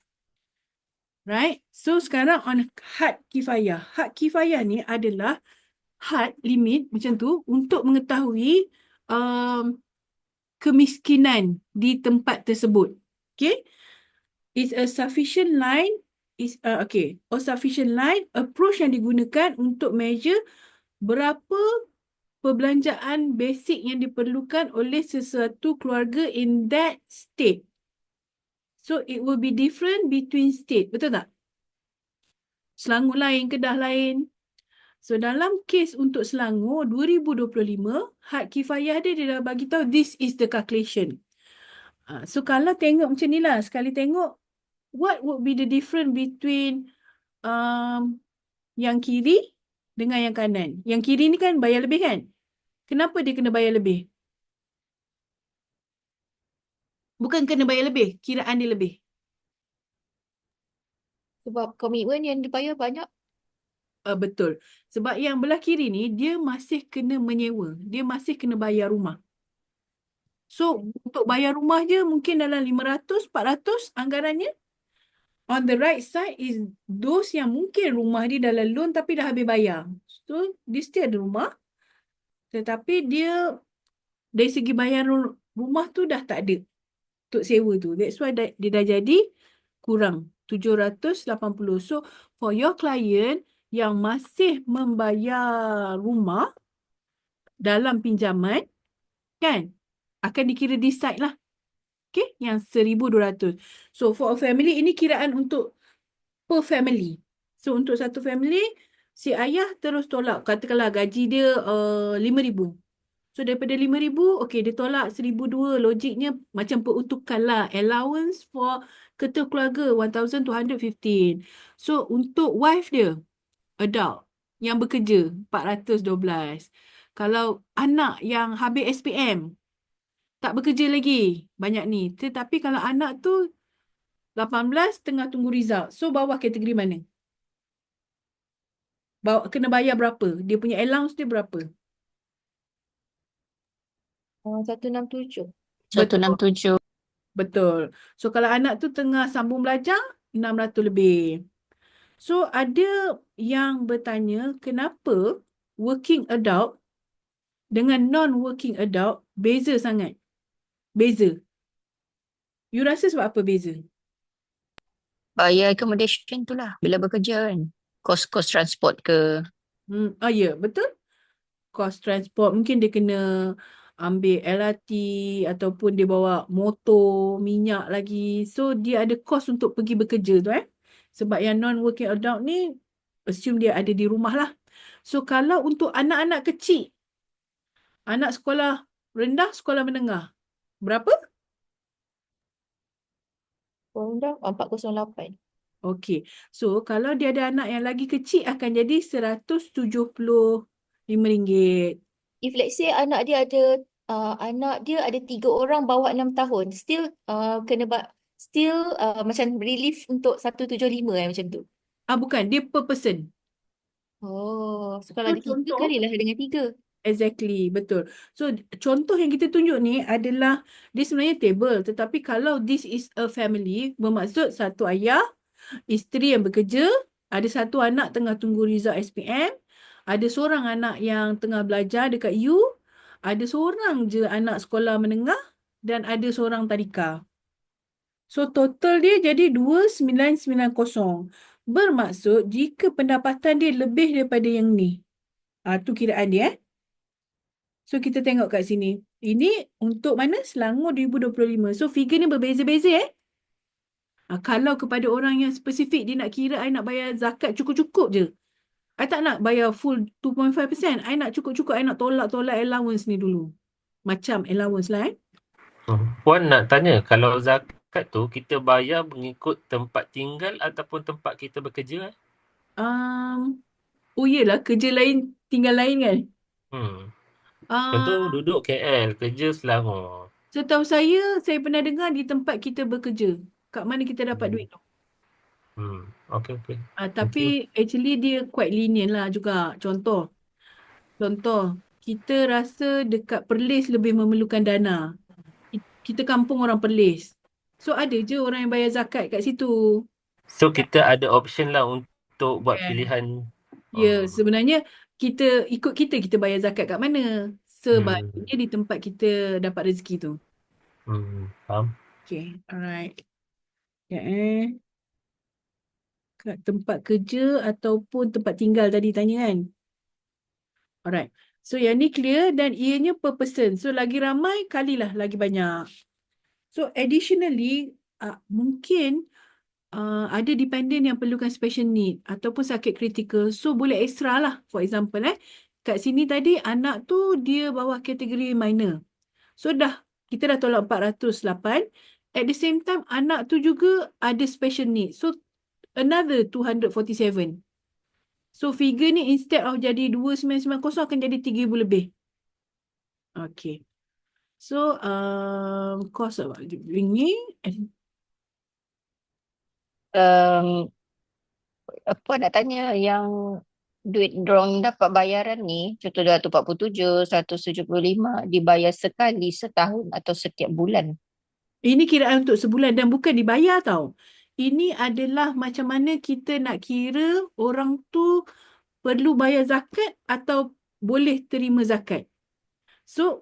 Right? So, sekarang on had kifayah. Had kifayah ni adalah had limit macam tu untuk mengetahui kemiskinan di tempat tersebut. Okay? Is a sufficient line sufficient line approach yang digunakan untuk measure berapa perbelanjaan basic yang diperlukan oleh sesuatu keluarga in that state. So, it will be different between state. Betul tak? Selangor lain, Kedah lain. So, dalam kes untuk Selangor 2025, had kifayah dia dah bagi tahu this is the calculation. So, kalau tengok macam ni lah, sekali tengok what would be the difference between yang kiri dengan yang kanan. Yang kiri ni kan bayar lebih kan? Kenapa dia kena bayar lebih? Bukan kena bayar lebih, kiraan dia lebih. Sebab komitmen yang dibayar banyak. Betul. Sebab yang belah kiri ni, dia masih kena menyewa. Dia masih kena bayar rumah. So, untuk bayar rumah je mungkin dalam 500, 400 anggarannya. On the right side is those yang mungkin rumah dia dalam loan tapi dah habis bayar. So, dia still ada rumah. Tetapi dia dari segi bayar rumah tu dah tak ada untuk sewa tu. That's why dia dah jadi kurang 780. So, for your client yang masih membayar rumah dalam pinjaman, kan, akan dikira this side lah. Okay, yang 1,200. So, for a family, ini kiraan untuk per family. So, untuk satu family, si ayah terus tolak. Katakanlah gaji dia 5,000. So, daripada 5,000, okay, dia tolak 1,200. Logiknya macam peruntukan lah. Allowance for ketua keluarga, 1,215. So, untuk wife dia, adult, yang bekerja, 412. Kalau anak yang habis SPM, tak bekerja lagi, banyak ni. Tetapi kalau anak tu 18, tengah tunggu result. So, bawah kategori mana? Kena bayar berapa? Dia punya allowance dia berapa? 167. 167. Betul. So, kalau anak tu tengah sambung belajar, 600 lebih. So, ada yang bertanya, kenapa working adult dengan non-working adult beza sangat? Beza. You rasa sebab apa beza? Bayar accommodation tu lah bila bekerja kan. Kos-kos transport ke. Ya, betul. Kos transport, mungkin dia kena ambil LRT ataupun dia bawa motor, minyak lagi. So, dia ada kos untuk pergi bekerja tu Sebab yang non-working adult ni, assume dia ada di rumah lah. So, kalau untuk anak-anak kecil, anak sekolah rendah, sekolah menengah, berapa? Rendah 408. Okey. So, kalau dia ada anak yang lagi kecil, akan jadi RM175. If let's say anak dia ada 3 orang bawah 6 tahun, still macam relief untuk 175 macam tu. Bukan, dia per person. So kalau ada 3 kalilah dengan 3. Exactly, betul. So, contoh yang kita tunjuk ni adalah, dia sebenarnya table. Tetapi kalau this is a family, bermaksud satu ayah, isteri yang bekerja, ada satu anak tengah tunggu result SPM, ada seorang anak yang tengah belajar dekat U, ada seorang je anak sekolah menengah dan ada seorang tadika. So total dia jadi 2990. Bermaksud jika pendapatan dia lebih daripada yang ni. Tu kiraan dia. So kita tengok kat sini. Ini untuk mana? Selangor 2025. So figure ni berbeza-beza. Kalau kepada orang yang spesifik dia nak kira, I nak bayar zakat cukup-cukup je. I tak nak bayar full 2.5%. I nak cukup-cukup. I nak tolak-tolak allowance ni dulu. Macam allowance lah. Puan nak tanya, kalau zakat tu kita bayar mengikut tempat tinggal ataupun tempat kita bekerja? Oh iyalah, kerja lain, tinggal lain kan? Contoh duduk KL, kerja Selangor. Setahu saya pernah dengar di tempat kita bekerja. Kat mana kita dapat duit tu. Okay. Tapi actually dia quite lenient lah juga. Contoh, kita rasa dekat Perlis lebih memerlukan dana. Kita kampung orang Perlis. So ada je orang yang bayar zakat kat situ. So kita ada option lah untuk buat pilihan. Ya, sebenarnya ikut kita bayar zakat kat mana. Sebaliknya di tempat kita dapat rezeki tu. Faham. Okay, alright. Kat tempat kerja ataupun tempat tinggal tadi tanya kan? Alright. So yang ni clear dan ianya per person. So lagi ramai kalilah lagi banyak. So additionally, mungkin ada dependent yang perlukan special need ataupun sakit kritikal. So boleh extra lah. For example kat sini tadi anak tu dia bawah kategori minor. So kita dah tolak 408. At the same time anak tu juga ada special need. So another 247. So figure ni instead of jadi 2990 akan jadi 3,000 lebih. Okay. So cost of bringing apa nak tanya yang duit dorang dapat bayaran ni, contoh 247, 175 dibayar sekali setahun atau setiap bulan? Ini kiraan untuk sebulan dan bukan dibayar tau. Ini adalah macam mana kita nak kira orang tu perlu bayar zakat atau boleh terima zakat. So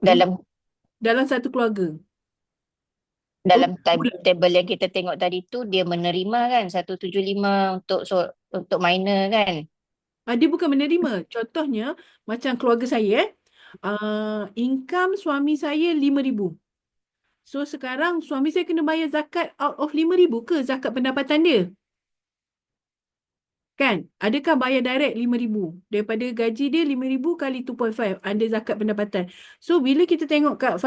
dalam satu keluarga. Dalam table yang kita tengok tadi tu dia menerima kan 175 untuk minor kan? Dia bukan menerima. Contohnya macam keluarga saya income suami saya 5,000. So sekarang suami saya kena bayar zakat out of 5,000 ke zakat pendapatan dia? Kan? Adakah bayar direct 5,000? Daripada gaji dia 5,000 kali 2.5 ada zakat pendapatan. So bila kita tengok kat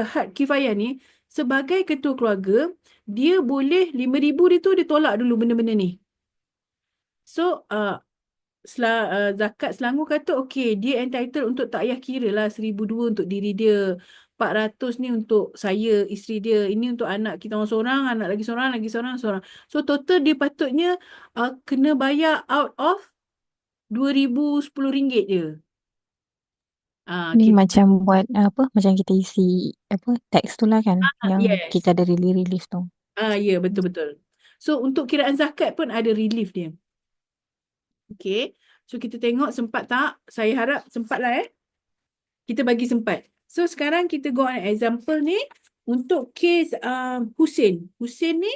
had kifayah ni, sebagai ketua keluarga, dia boleh 5,000 dia tu dia tolak dulu benda-benda ni. So zakat Selangor kata okey, dia entitled untuk tak payah kira lah 1,200 untuk diri dia. 400 ni untuk saya, isteri dia. Ini untuk anak kita orang seorang, anak lagi seorang, seorang. So total dia patutnya kena bayar out of RM2,010 je. Ni macam buat macam kita isi teks tu lah kan, yang kita ada relief tu. Ya, betul-betul. So untuk kiraan zakat pun ada relief dia. Okay. So kita tengok sempat tak? Saya harap sempat lah Kita bagi sempat. So sekarang kita go on example ni untuk kes Hussein. Hussein ni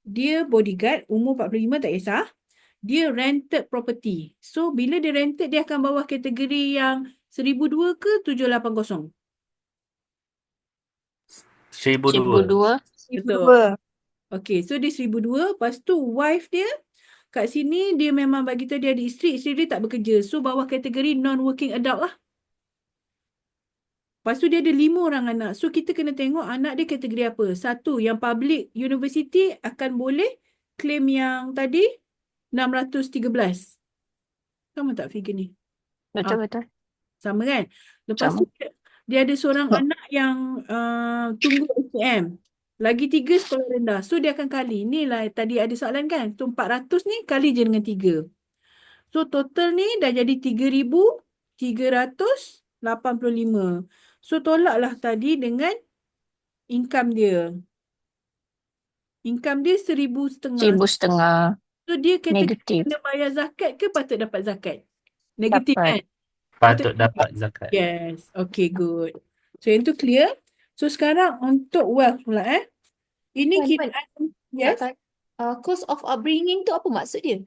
dia bodyguard, umur 45 tak kisah. Dia rented property. So bila dia rented dia akan bawah kategori yang 1,002 ke 780? 1,002. Betul. Okay, so dia 1,002. Lepas tu wife dia kat sini dia memang bagi tahu dia ada isteri dia tak bekerja. So bawah kategori non-working adult lah. Lepas tu dia ada 5 orang anak. So kita kena tengok anak dia kategori apa. Satu, yang public university akan boleh claim yang tadi 613. Sama tak figure ni? Betul. Sama kan? Lepas tu dia ada seorang anak yang tunggu SPM. Lagi 3 sekolah rendah. So dia akan kali. Ni lah tadi ada soalan kan. So 400 ni kali je dengan 3. So total ni dah jadi 3,385. So tolaklah tadi dengan income dia. Income dia 1,500. 1,500. So dia kategori Negatif. kena bayar zakat ke patut dapat zakat? Negatif Dapat. kan? patut dapat zakat. Yes. Okay, good. So yang tu clear. So sekarang untuk wealth pula Ini Puan, kita nak yes. tanya, cost of upbringing tu apa maksud dia?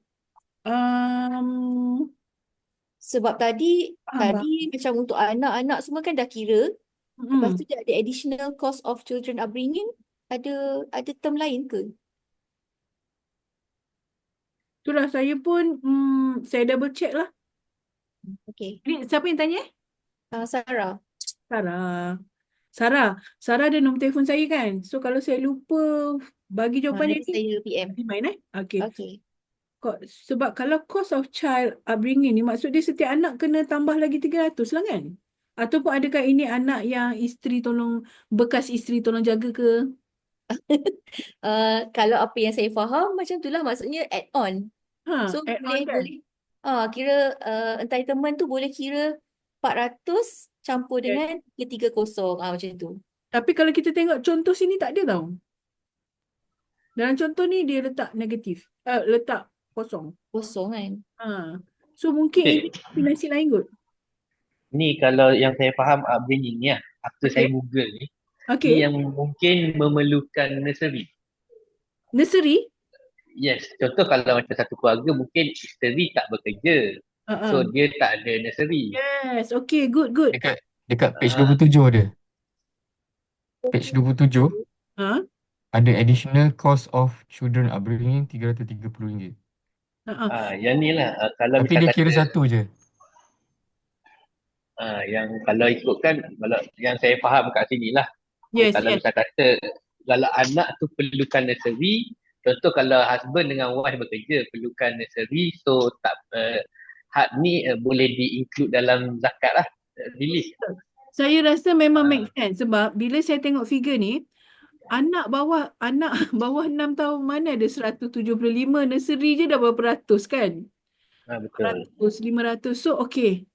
Um, Sebab tadi faham. macam untuk anak-anak semua kan dah kira. Lepas Mm-mm. tu dia ada additional cost of children upbringing. Ada term lain ke? Itulah saya pun saya double check lah. Okay. Ni siapa yang tanya? Sarah. Sarah ada nombor telefon saya kan. So kalau saya lupa bagi jawapannya Nanti saya PM. remind Okay. Okay. Sebab kalau cost of child upbringing ni maksud dia setiap anak kena tambah lagi 300 lah kan? Ataupun adakah ini anak yang bekas isteri tolong jaga ke? Kalau apa yang saya faham macam itulah maksudnya add on. So add on kan? boleh kira entitlement tu boleh kira 400 campur dengan 330 macam tu. Tapi kalau kita tengok contoh sini tak ada tau. Dalam contoh ni dia letak negatif. Letak kosong. Kosong kan. So mungkin Okay. ini kombinasi lain kot. Ni kalau yang saya faham upbringing ni after saya Google ni, ni yang mungkin memerlukan nursery. Nursery? Yes, contoh kalau macam satu keluarga mungkin isteri tak bekerja. So dia tak ada nursery. Yes, okay, good. Dekat page 27 dia. Page 27 ada additional cost of children upbringing RM330. Yang ni lah kalau Tapi dia kira satu je. Yang kalau ikutkan kalau yang saya faham kat sini lah. Kalau misal kata kalau anak tu perlukan nursery, contoh kalau husband dengan wife bekerja perlukan nursery, so tak had ni boleh di-include dalam zakat lah, release. Saya rasa memang make sense sebab bila saya tengok figure ni, anak bawah 6 tahun mana ada 175, nursery je dah berapa ratus kan? Betul. 500. So okay.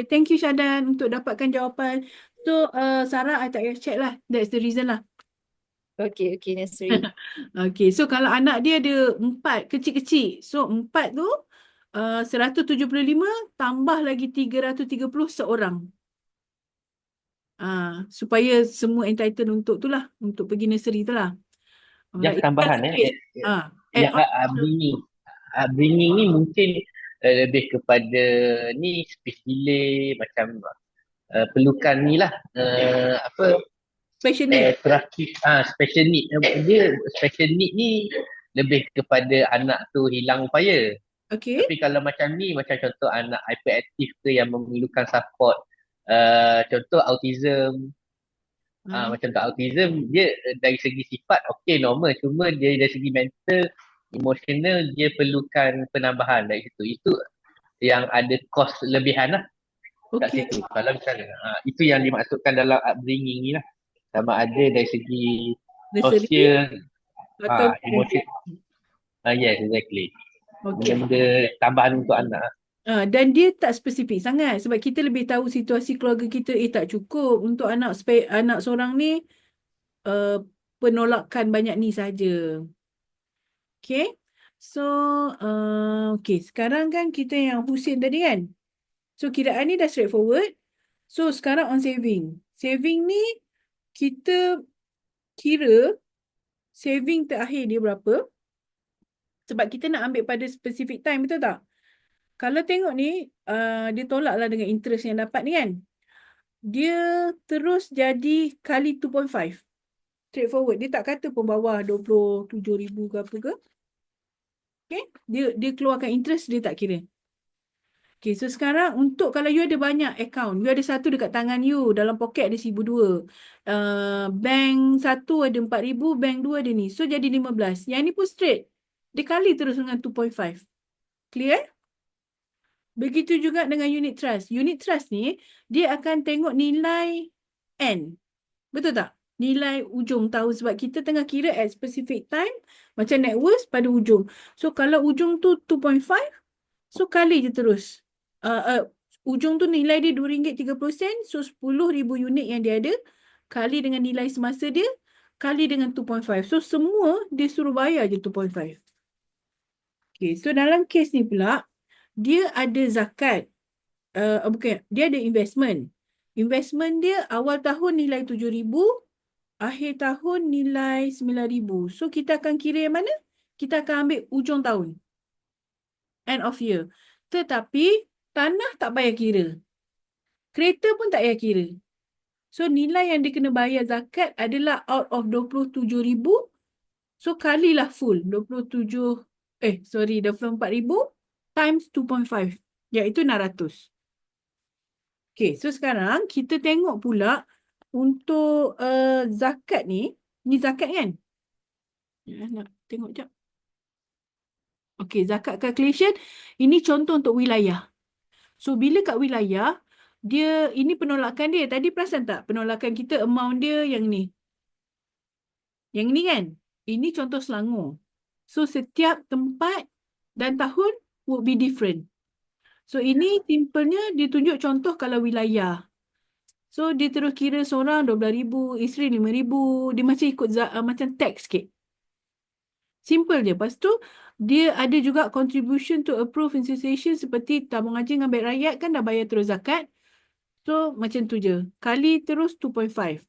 Thank you Syadan untuk dapatkan jawapan. So Sarah, I tak payah check lah. That's the reason lah. Okay, nursery. Okay, so kalau anak dia ada 4 kecil-kecil. So 4 tu 175 tambah lagi 330 seorang. Supaya semua entitled untuk tu lah. Untuk pergi nursery tu lah. Yang tambahan yang upbringing ni mungkin lebih kepada ni space delay macam perlukan ni lah special need. Special need. Dia special need ni lebih kepada anak tu hilang upaya. Okay. Tapi kalau macam ni, macam contoh anak hyperaktif ke yang memerlukan support, contoh autism, macam tu autism, dia dari segi sifat okay normal, cuma dia dari segi mental, emotional, dia perlukan penambahan dari situ. Itu yang ada cost lebihan lah kat situ. Kalau misalnya, itu yang dimaksudkan dalam upbringing ni lah. Sama ada dari segi sosial, emosional. Yes, exactly. Benda-benda tambahan untuk anak. Dan dia tak spesifik sangat sebab kita lebih tahu situasi keluarga kita tak cukup untuk anak seorang ni, penolakan banyak ni saja. Okay. So sekarang kan kita yang Husin tadi kan. So kiraan ni dah straightforward. So sekarang on saving. Saving ni kita kira saving terakhir dia berapa. Sebab kita nak ambil pada specific time, betul tak? Kalau tengok ni, dia tolak lah dengan interest yang dapat ni kan. Dia terus jadi kali 2.5. Straightforward. Dia tak kata pun bawah 27,000 ke apa ke. Okay. Dia keluarkan interest, dia tak kira. Okay, so sekarang untuk kalau you ada banyak account, you ada satu dekat tangan you, dalam poket ada 1,200. Bank satu ada 4,000, bank dua ada ni. So jadi 15. Yang ni pun straight. Dia kali terus dengan 2.5. Clear? Begitu juga dengan unit trust. Unit trust ni, dia akan tengok nilai N. Betul tak? Nilai ujung tahun. Sebab kita tengah kira at specific time, macam net worth pada ujung. So kalau ujung tu 2.5, so kali je terus. Ujung tu nilai dia RM2.30, so 10,000 unit yang dia ada, kali dengan nilai semasa dia, kali dengan 2.5. So semua dia suruh bayar je 2.5. Okay, so dalam kes ni pula, dia ada zakat. bukan, dia ada investment. Investment dia awal tahun nilai 7,000, akhir tahun nilai 9,000. So kita akan kira yang mana? Kita akan ambil ujung tahun. End of year. Tetapi tanah tak payah kira. Kereta pun tak payah kira. So nilai yang dia kena bayar zakat adalah out of 27,000. So kalilah full 24,000 times 2.5 iaitu 600. Okay, so sekarang kita tengok pula untuk zakat ni zakat kan? Nak tengok sekejap. Okay, zakat calculation ini contoh untuk wilayah. So bila kat wilayah, ini penolakan dia. Tadi perasan tak? Penolakan kita amount dia yang ni. Yang ni kan? Ini contoh Selangor. So setiap tempat dan tahun would be different. So ini simpelnya dia tunjuk contoh kalau wilayah. So dia terus kira seorang 12,000, isteri 5,000. Dia macam ikut macam tax sikit. Simple je. Lepas tu dia ada juga contribution to approved institution seperti tabung haji dengan baik rakyat kan dah bayar terus zakat. So macam tu je. Kali terus 2.5.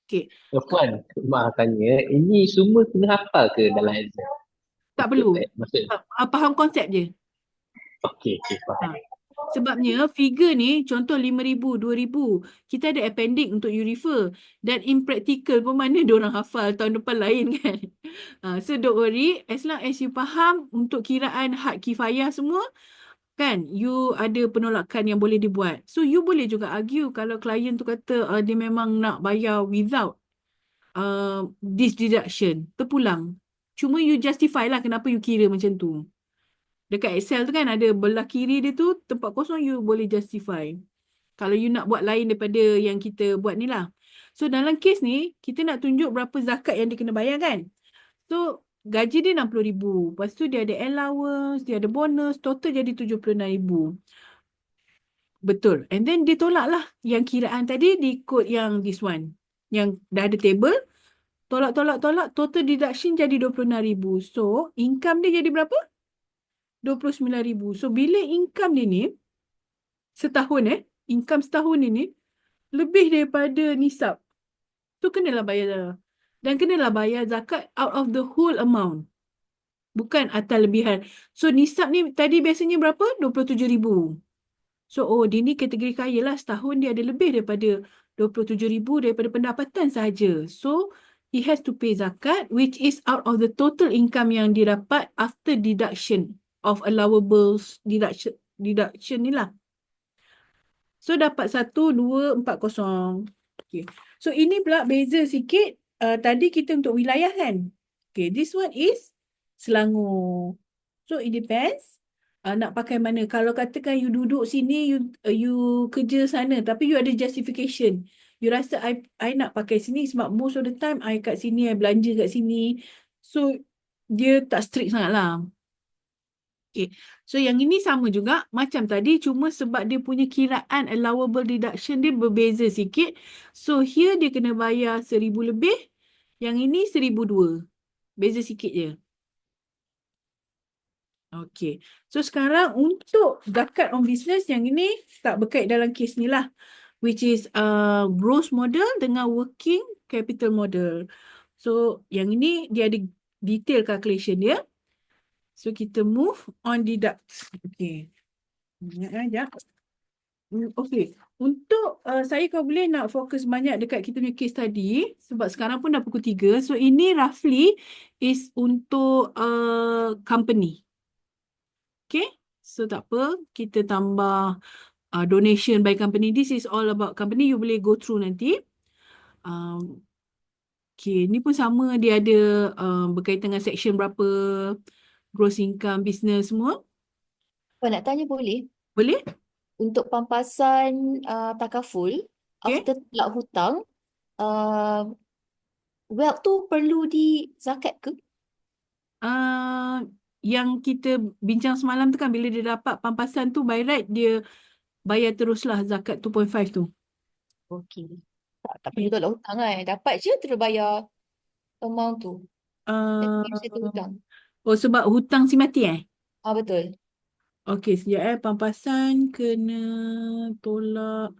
Okay. Puan, maaf tanya, ini semua kena hafal ke dalam exam? Tak perlu. Maksud, Faham konsep je. okey, faham. Sebabnya figure ni contoh 5,000, 2,000. Kita ada appendix untuk you refer. Dan in practical pun mana diorang hafal tahun depan lain kan. So don't worry. As long as you faham untuk kiraan hak kifayah semua. Kan, you ada penolakan yang boleh dibuat. So, you boleh juga argue kalau klien tu kata dia memang nak bayar without this deduction. Terpulang. Cuma you justify lah kenapa you kira macam tu. Dekat Excel tu kan ada belah kiri dia tu, tempat kosong you boleh justify. Kalau you nak buat lain daripada yang kita buat ni lah. So, dalam kes ni, kita nak tunjuk berapa zakat yang dia kena bayar kan. So, gaji dia 60,000. Lepas tu dia ada allowance, dia ada bonus, total jadi 76,000. Betul. And then dia tolak lah. Yang kiraan tadi diikut yang this one. Yang dah ada table. Tolak, total deduction jadi 26,000. So, income dia jadi berapa? 29,000. So, bila income dia ni, setahun income setahun ini, lebih daripada nisab. So, kenalah bayar. Dan kenalah bayar zakat out of the whole amount. Bukan atas lebihan. So, nisab ni tadi biasanya berapa? 27,000. So, dia ni kategori kaya lah. Setahun dia ada lebih daripada 27,000 daripada pendapatan sahaja. So, he has to pay zakat which is out of the total income yang dia dapat after deduction of allowables deduction ni lah. So, dapat 1,240. Okay. So, ini pula beza sikit. Tadi kita untuk wilayah kan. Okay, this one is Selangor. So, it depends. Nak pakai mana. Kalau katakan you duduk sini, you kerja sana. Tapi you ada justification. You rasa I nak pakai sini sebab most of the time I kat sini, I belanja kat sini. So, dia tak strict sangat lah. Okay. So, yang ini sama juga. Macam tadi, cuma sebab dia punya kiraan allowable deduction dia berbeza sikit. So, here dia kena bayar 1,000 lebih. Yang ini 1,200. Beza sikit je. Okay. So, sekarang untuk zakat on business, yang ini tak berkait dalam kes ni lah. Which is gross model dengan working capital model. So, yang ini dia ada detail calculation dia. So, kita move on deduct. Okay. Sekejap. Okay. Untuk saya kalau boleh nak fokus banyak dekat kita punya case tadi. Sebab sekarang pun dah pukul 3. So, ini roughly is untuk company. Okay. So, tak apa. Kita tambah donation by company. This is all about company. You boleh go through nanti. Okay. Ni pun sama. Dia ada berkaitan dengan section berapa. Gross income, business semua. Nak tanya boleh? Boleh. Untuk pampasan takaful, Okay. after tolak hutang, wealth tu perlu dizakat ke? Yang kita bincang semalam tu kan, bila dia dapat pampasan tu by right, dia bayar teruslah zakat 2.5 tu. Okey. Tak perlu tolak hutang kan? Dapat je terus bayar amount tu. Dia Uh, settle hutang. sebab hutang si mati Betul. Okey, sekejap pampasan kena tolak.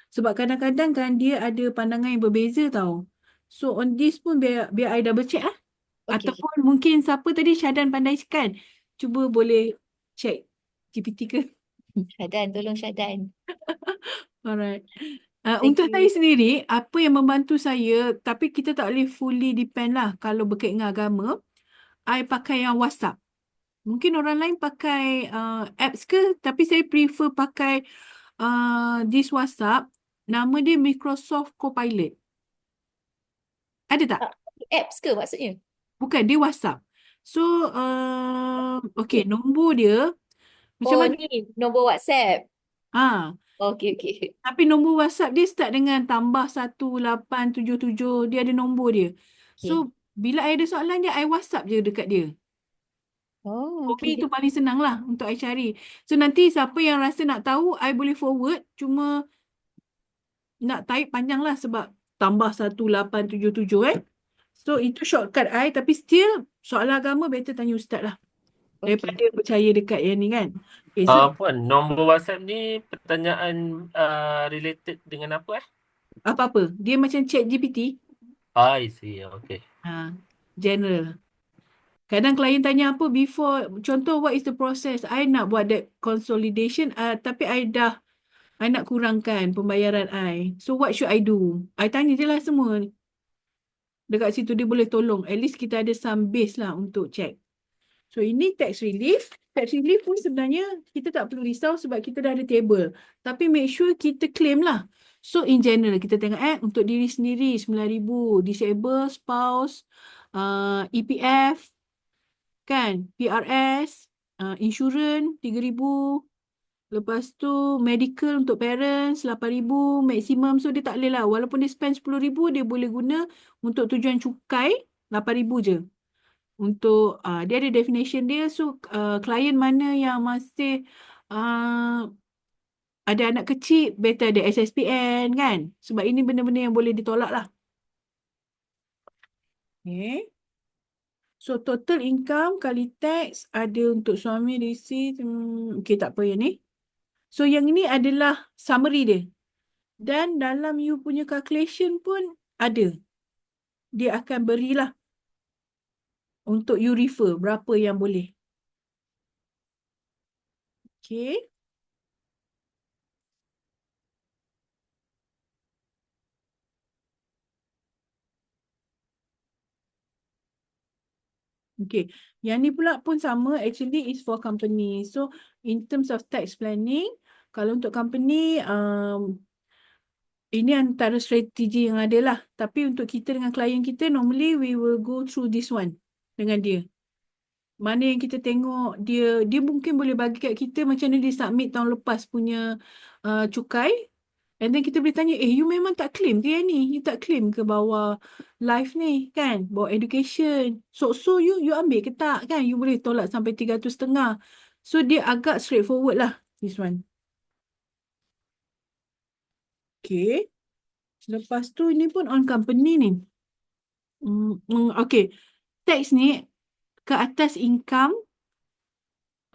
Sebab kadang-kadang kan dia ada pandangan yang berbeza tau. So on this pun biar I double check lah. Okey, okey. Ataupun mungkin siapa tadi Syadan pandai kan? Cuba boleh check GPT ke? Syadan, tolong Syadan. Alright. Thank Untuk saya you. sendiri, apa yang membantu saya, tapi kita tak boleh fully depend lah kalau berkait dengan agama, I pakai yang WhatsApp. Mungkin orang lain pakai apps ke, tapi saya prefer pakai this WhatsApp. Nama dia Microsoft Copilot. Ada tak? Apps ke maksudnya? Bukan, dia WhatsApp. So, okay, nombor dia macam Oh, mana? ni nombor WhatsApp. Ah, Okey, okey. tapi nombor WhatsApp dia start dengan tambah 1877. Dia ada nombor dia. Okey. So, bila I ada soalan dia, I WhatsApp je dekat dia. Oh, For me okey. itu paling senang lah untuk I cari. So, nanti siapa yang rasa nak tahu, I boleh forward. Cuma nak type panjang lah sebab tambah 1877 So, itu shortcut I. Tapi still, soalan agama better tanya ustaz lah. Daripada Okey. percaya dekat yang ni kan. Okay, so Puan, nombor WhatsApp ni pertanyaan related dengan apa? apa-apa. Dia macam chat GPT. I see, okay. General. Kadang klien tanya apa before, contoh what is the process? I nak buat that consolidation, tapi I nak kurangkan pembayaran I. So what should I do? I tanya je lah semua. Dekat situ dia boleh tolong. At least kita ada some base lah untuk check. So ini tax relief. Tax relief pun sebenarnya kita tak perlu risau sebab kita dah ada table. Tapi make sure kita claim lah. So in general kita tengok untuk diri sendiri 9,000, disable, spouse, EPF, kan, PRS, insurans 3,000. Lepas tu medical untuk parents 8,000 maksimum. So dia tak boleh lah. Walaupun dia spend 10,000 dia boleh guna untuk tujuan cukai 8,000 je. Untuk dia ada definition dia. So klien mana yang masih ada anak kecil better ada SSPN kan. Sebab ini benda-benda yang boleh ditolak lah. Okay. So total income kali tax ada untuk suami receipt. Okay, tak apa yang ni. So yang ini adalah summary dia. Dan dalam you punya calculation pun ada. Dia akan berilah untuk you refer berapa yang boleh. Okay. Okay. Yang ni pula pun sama. Actually is for company. So in terms of tax planning, kalau untuk company, ini antara strategi yang ada lah. Tapi untuk kita dengan klien kita, normally we will go through this one dengan dia. Mana yang kita tengok dia mungkin boleh bagi kat kita macam mana dia submit tahun lepas punya cukai. And then kita boleh tanya, you memang tak claim ke yang ni? You tak claim ke bawa life ni kan? Bawa education. So you ambil ke tak kan? You boleh tolak sampai 300,500. So dia agak straightforward lah this one. Okay. Lepas tu ini pun on company ni. Okay. Tax ni ke atas income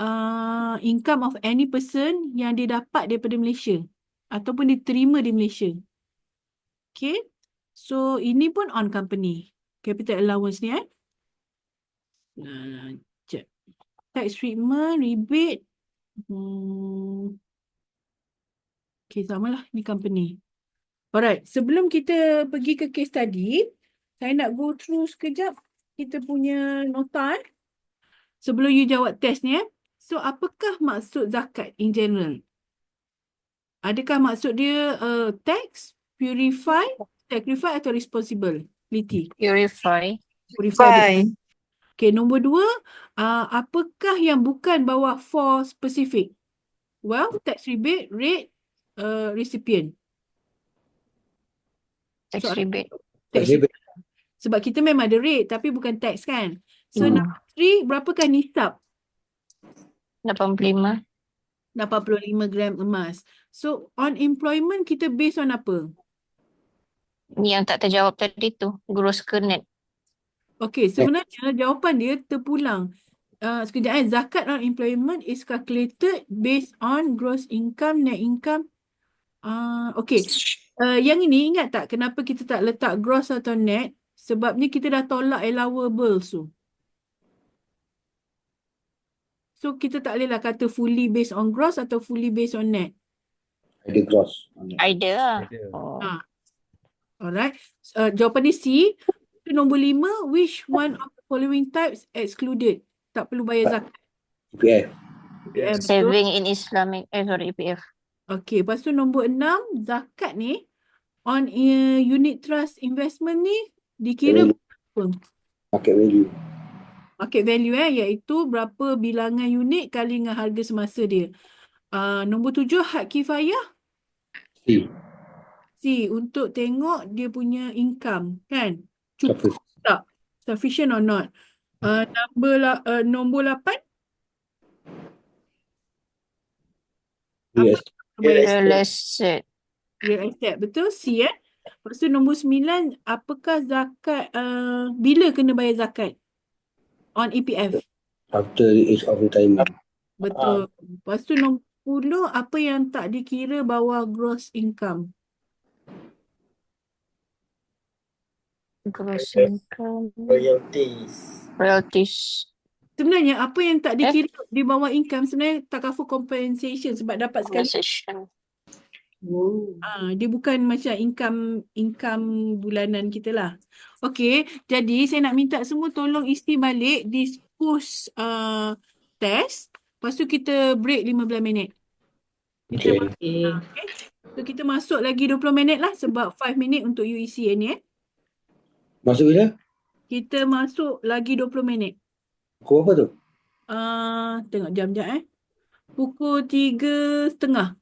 of any person yang dia dapat daripada Malaysia ataupun diterima di Malaysia. Okay. So ini pun on company. Capital allowance ni Cek. Tax treatment, rebate. Okay, samalah ni company. Alright, sebelum kita pergi ke case study, saya nak go through sekejap kita punya nota sebelum you jawab test ni. So, apakah maksud zakat in general? Adakah maksud dia tax, purify, sacrifice atau responsibility? Purify. Purify. Okay, nombor 2, apakah yang bukan bawah 4 specific? Wealth, tax rebate, rate, recipient. Tax rebate. Tax rebate. Sebab kita memang ada rate tapi bukan tax kan. So number 3, berapakah nisab? 85. 85 gram emas. So on employment kita based on apa? Ni yang tak terjawab tadi tu. Gross ke net. Okay, sebenarnya jawapan dia terpulang. sekejap zakat on employment is calculated based on gross income, net income. Okay. Yang ini ingat tak kenapa kita tak letak gross atau net? Sebabnya kita dah tolak allowables tu. So kita tak bolehlah kata fully based on gross atau fully based on net. Ada gross. Ada lah. Ada. Oh. Alright. Jawapan dia C. Nombor 5, which one of the following types excluded? Tak perlu bayar zakat. EPF. EPF, betul. Saving in Islamic, EPF. Okay, lepas tu nombor 6, zakat ni on unit trust investment ni dikira apa? Market value. Market value iaitu berapa bilangan unit kali dengan harga semasa dia. Nombor 7, hak kifayah. C. C, untuk tengok dia punya income, kan? Cukup tak? Sufficient or not? Nombor 8. Real estate. Real estate, betul? C, Lepas tu nombor 9, apakah zakat, bila kena bayar zakat? On EPF. After the age of retirement. Betul. Lepas tu nombor 10, apa yang tak dikira bawah gross income? Gross income. Royalties. Sebenarnya apa yang tak dikira di bawah income sebenarnya tak cover compensation sebab dapat sekali. Compensation. Dia bukan macam income bulanan kita lah. Okey, jadi saya nak minta semua tolong isi balik this post test. Lepas tu kita break 15 minit. Okay. So kita masuk lagi 20 minit lah sebab 5 minit untuk you isi ni. Masuk bila? Kita masuk lagi 20 minit. Pukul apa tu? Tengok jam sekejap Pukul 3:30.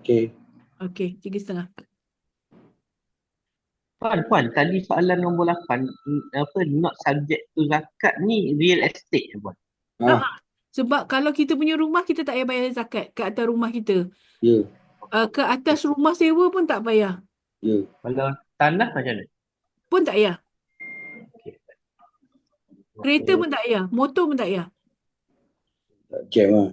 Okey. Okey, 3:30. Puan, tadi soalan nombor 8, not subject to zakat ni real estate Puan. Sebab kalau kita punya rumah, kita tak payah bayar zakat kat atas rumah kita. Ya. Ke atas rumah sewa pun tak payah. Ya. Kalau tanah macam mana? Pun tak payah. Kereta pun tak payah. Motor pun tak payah. Tak jam lah.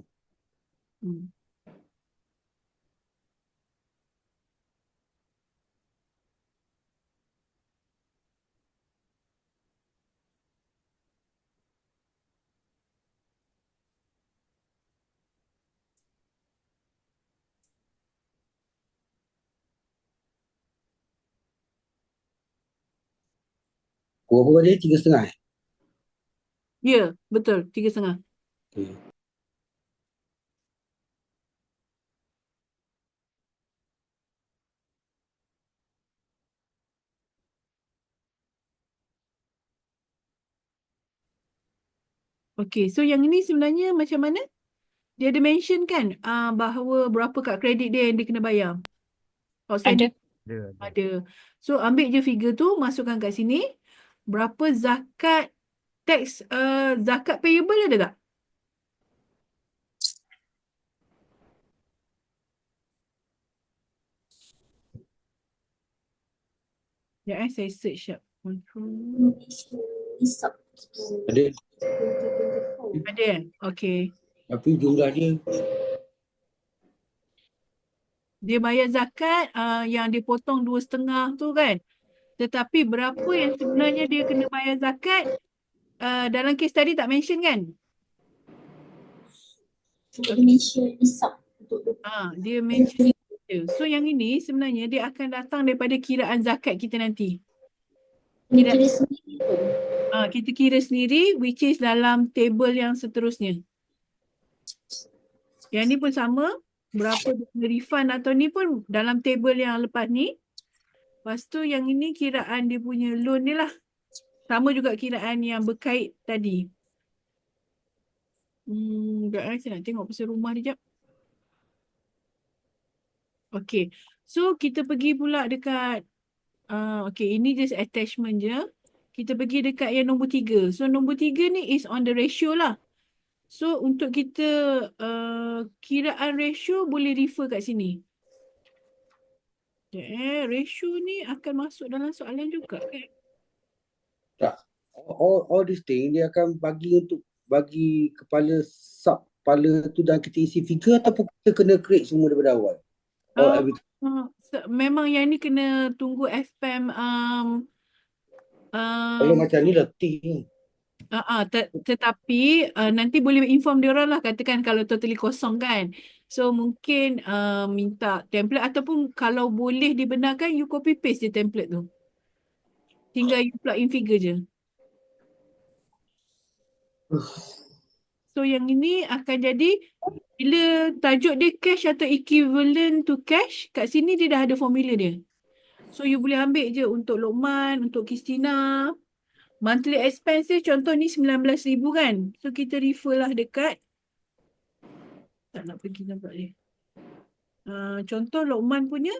Pukul berapa tadi? 3:30? Ya, betul. 3:30. Okay. Okay, so yang ini sebenarnya macam mana? Dia ada mention kan bahawa berapa kad kredit dia yang dia kena bayar? Outstanding? Ada. So ambil je figure tu, masukkan kat sini. Berapa zakat tax, zakat payable ada tak? Ya, saya search sekejap. Control. Ada. Ada? Okay. Tapi jumlah dia bayar zakat yang dia potong 2,5 tu kan. Tetapi berapa yang sebenarnya dia kena bayar zakat dalam kes tadi tak mention kan? Dia mention nisab. Dia mention. So yang ini sebenarnya dia akan datang daripada kiraan zakat kita nanti. Kira sendiri pun. Kita kira sendiri which is dalam table yang seterusnya. Yang ni pun sama. Berapa dia kena refund atau ni pun dalam table yang lepas ni. Lepas tu yang ini kiraan dia punya loan ni lah. Sama juga kiraan yang berkait tadi. Saya nak tengok pasal rumah dia jap. Okay. So kita pergi pula dekat okay, ini just attachment je. Kita pergi dekat yang nombor 3. So nombor 3 ni is on the ratio lah. So untuk kita kiraan ratio boleh refer kat sini. Ratio ni akan masuk dalam soalan juga kan? Tak. All these thing dia akan bagi untuk bagi kepala sub kepala tu dan kita isi figure ataupun kita kena create semua daripada awal? Or everything? Memang yang ni kena tunggu FPAM Kalau macam ni letih ni. tetapi nanti boleh inform dia orang lah, katakan kalau totally kosong kan. So mungkin minta template ataupun kalau boleh dibenarkan you copy paste je template tu. Tinggal you plug in figure je. So yang ini akan jadi bila tajuk dia cash atau equivalent to cash, kat sini dia dah ada formula dia. So you boleh ambil je untuk Lokman, untuk Christina. Monthly expense dia contoh ni 19,000 kan. So kita refer lah dekat, tak nak pergi nampak dia. Contoh Lokman punya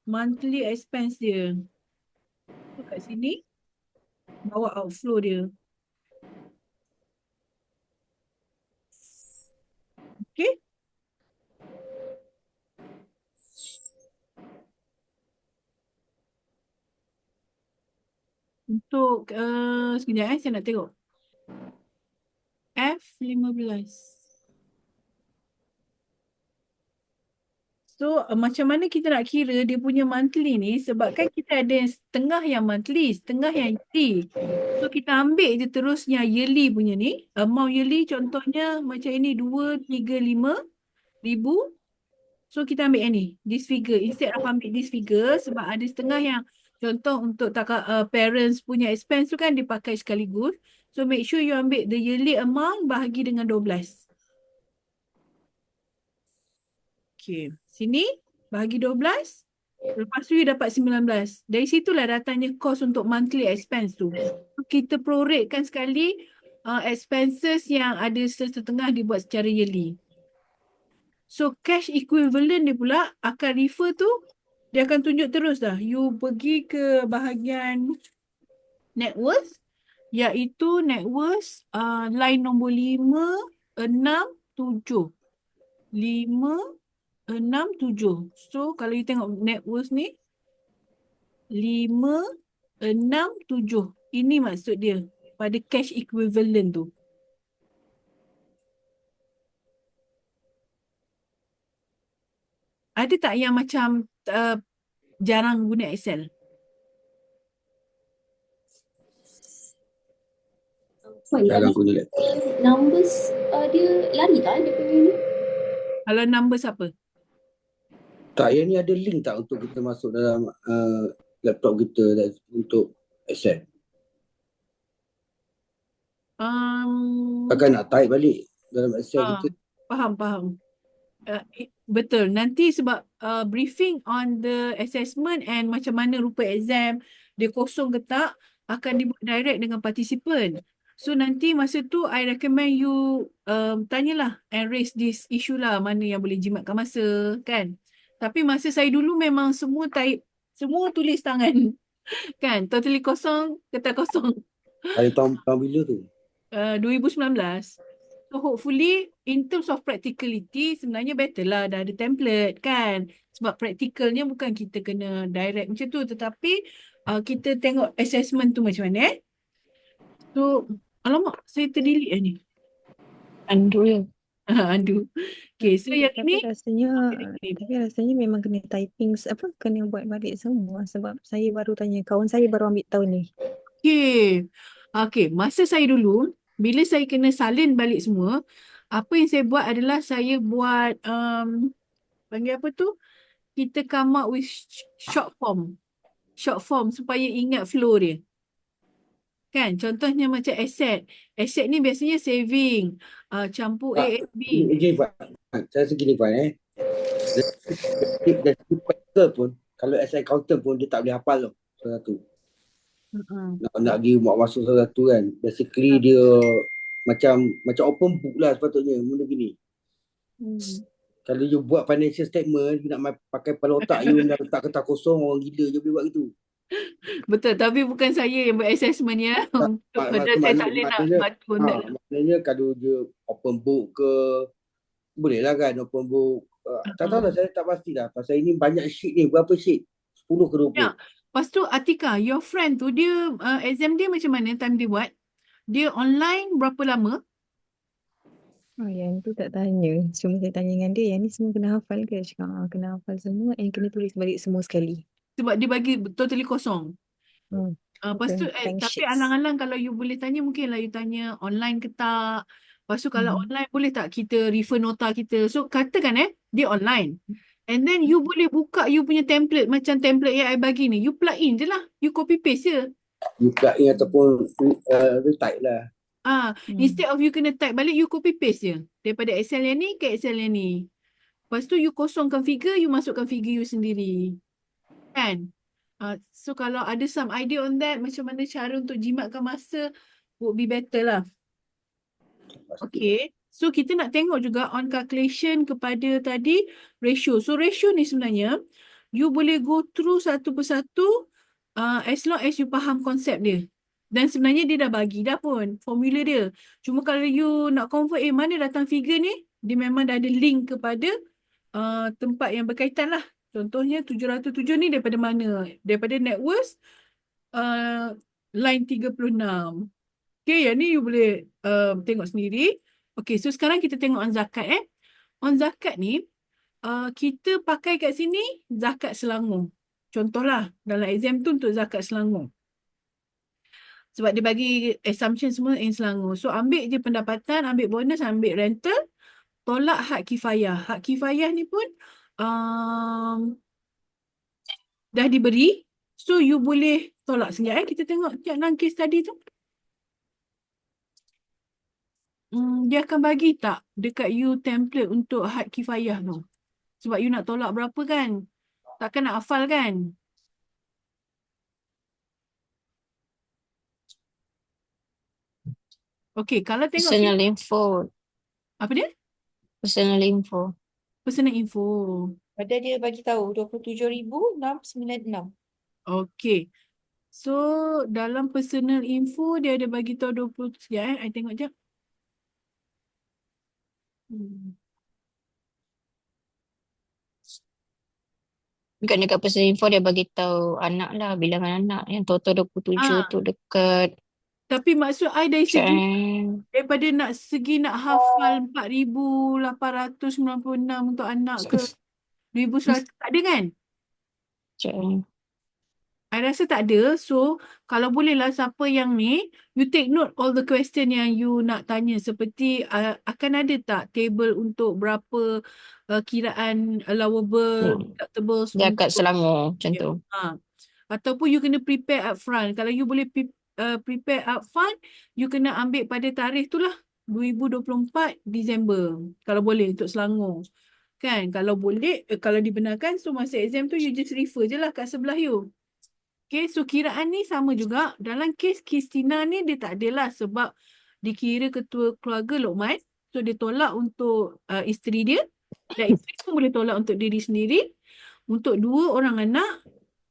monthly expense dia. So kat sini bawa outflow dia. Okay. Untuk sekejap saya nak tengok. F15. So macam mana kita nak kira dia punya monthly ni, sebab kan kita ada setengah yang monthly, setengah yang yearly. So kita ambil je terusnya yearly punya ni. Amount yearly contohnya macam ini 235,000. So kita ambil yang ni, this figure. Instead of ambil this figure, sebab ada setengah yang contoh untuk parents punya expense tu kan dipakai sekaligus. So make sure you ambil the yearly amount bahagi dengan 12. Okay, sini bahagi 12. Lepas tu you dapat 19. Dari situlah datangnya cost untuk monthly expense tu. So, kita proratekan sekali expenses yang ada setengah dibuat secara yearly. So cash equivalent dia pula akan refer tu, dia akan tunjuk terus dah. You pergi ke bahagian net worth, iaitu net worth line nombor 5, 6, 7. 5, 6, 7. So kalau you tengok net worth ni 5, 6, 7. Ini maksud dia pada cash equivalent tu. Ada tak yang macam jarang guna Excel? Jarang guna laptop. Numbers dia lari tak dia punya ni? Kalau numbers apa? Tak, yang ni ada link tak untuk kita masuk dalam laptop kita untuk Excel? Takkan nak type balik dalam Excel kita? Faham. Betul. Nanti sebab briefing on the assessment and macam mana rupa exam, dia kosong ke tak, akan dibuat direct dengan participant. So nanti masa tu I recommend you tanyalah and raise this issue lah, mana yang boleh jimatkan masa kan. Tapi masa saya dulu memang semua type, semua tulis tangan kan, totally kosong, kertas kosong. Tahun bila tu? 2019. So hopefully in terms of practicality sebenarnya better lah, dah ada template kan. Sebab practicalnya bukan kita kena direct macam tu, tetapi kita tengok assessment tu macam mana. So alamak, saya terdelete ni. Undo ya. Undo. Okay, so yang Tapi ini rasanya memang kena typing kena buat balik semua sebab saya baru tanya, kawan saya baru ambil tahun ni. Okay, masa saya dulu bila saya kena salin balik semua, apa yang saya buat adalah saya buat panggil apa tu? Kita come up with short form. Short form supaya ingat flow dia. Kan? Contohnya macam asset. Asset ni biasanya saving, campur A, B. Saya segini Puan dari practical pun, kalau as accountant pun dia tak boleh hafal tau satu. Nak dia buat masuk satu kan. Basically dia macam open book lah sepatutnya benda gini. Kalau you buat financial statement, you nak pakai kepala otak you nak letak kertas kosong, orang gila je boleh buat gitu. Betul, tapi bukan saya yang buat assessment ya. Padahal saya tak boleh nak bantu. Maknanya kalau dia open book ke, boleh lah kan open book. Tak tahu lah, saya tak pasti lah. Pasal ini banyak sheet ni, berapa sheet? 10 ke 20? Ya. Lepas tu Atika, your friend tu dia exam dia macam mana time dia buat? Dia online berapa lama? Oh, yang tu tak tanya. Cuma saya tanya dengan dia, yang ni semua kena hafal ke? Dia cakap, kena hafal semua and kena tulis balik semua sekali. Sebab dia bagi totally kosong. Lepas tu, Bukan blank tapi sheets. alang-alang kalau you boleh tanya, mungkinlah you tanya online ke tak. Lepas tu kalau online, boleh tak kita refer nota kita. So, katakan dia online. And then you boleh buka you punya template, macam template yang I bagi ni. You plug in je lah. You copy paste je. You plug in ataupun retype lah. Instead of you kena type balik, you copy paste je. Daripada Excel yang ni ke Excel yang ni. Lepas tu you kosongkan figure, you masukkan figure you sendiri. Kan? So kalau ada some idea on that, macam mana cara untuk jimatkan masa, would be better lah. Okay. So kita nak tengok juga on calculation kepada tadi ratio. So ratio ni sebenarnya, you boleh go through satu persatu as long as you faham konsep dia. Dan sebenarnya dia dah bagi dah pun formula dia. Cuma kalau you nak convert, mana datang figure ni, dia memang dah ada link kepada tempat yang berkaitan lah. Contohnya 707 ni daripada mana? Daripada net worth line 36. Okay, yang ni you boleh tengok sendiri. Okay, so sekarang kita tengok on zakat. On zakat ni, kita pakai kat sini zakat Selangor. Contohlah, dalam exam tu untuk zakat Selangor. Sebab dia bagi assumption semua in Selangor. So, ambil je pendapatan, ambil bonus, ambil rental, tolak hak kifayah. Hak kifayah ni pun dah diberi. So, you boleh tolak sekejap. Kita tengok dalam case tadi tu. Dia akan bagi tak dekat you template untuk hak kifayah tu. Sebab you nak tolak berapa kan? Takkan nak hafal kan? Okay, kalau tengok Personal info. apa dia? Personal info. Personal info. Padahal dia bagi tahu 27,696. Okay. So, dalam personal info, dia ada bagi tahu 20. Sekejap I tengok je. Bukan dekat personal info dia bagi tahu anak lah, bilangan anak. Yang total 27 tu dekat Tapi maksud I dari segi daripada nak hafal 4,896 untuk anak ke 2,100 tak ada kan? I rasa tak ada. So, kalau bolehlah siapa yang ni, you take note all the question yang you nak tanya. Seperti akan ada tak table untuk berapa kiraan allowable, deductibles zakat Selangor macam tu. Ataupun you kena prepare upfront. Kalau you boleh prepare upfront, you kena ambil pada tarikh tu lah. 2024 Disember. Kalau boleh untuk Selangor. Kan? Kalau boleh, kalau dibenarkan, so masa exam tu you just refer je lah kat sebelah you. Okay, so kiraan ni sama juga. Dalam kes Kristina ni dia tak adalah sebab dikira ketua keluarga Lokman. So dia tolak untuk isteri dia. Dan isteri pun boleh tolak untuk diri sendiri. Untuk 2 orang anak.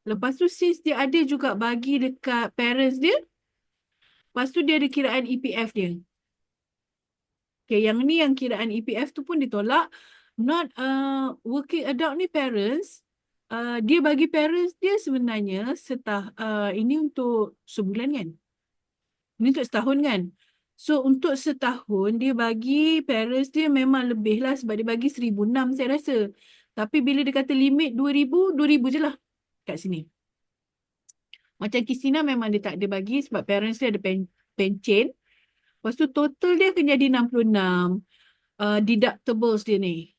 Lepas tu since dia ada juga bagi dekat parents dia. Lepas tu dia ada kiraan EPF dia. Okay, yang ni yang kiraan EPF tu pun ditolak. Not working adult ni parents. Dia bagi parents dia sebenarnya ini untuk sebulan kan? Ini untuk setahun kan? So untuk setahun dia bagi parents dia memang lebih lah sebab dia bagi 1,600 saya rasa. Tapi bila dia kata limit 2,000, 2,000 je lah kat sini. Macam Kristina memang dia tak ada bagi sebab parents dia ada pencen. Lepas tu total dia akan jadi 66 deductibles dia ni.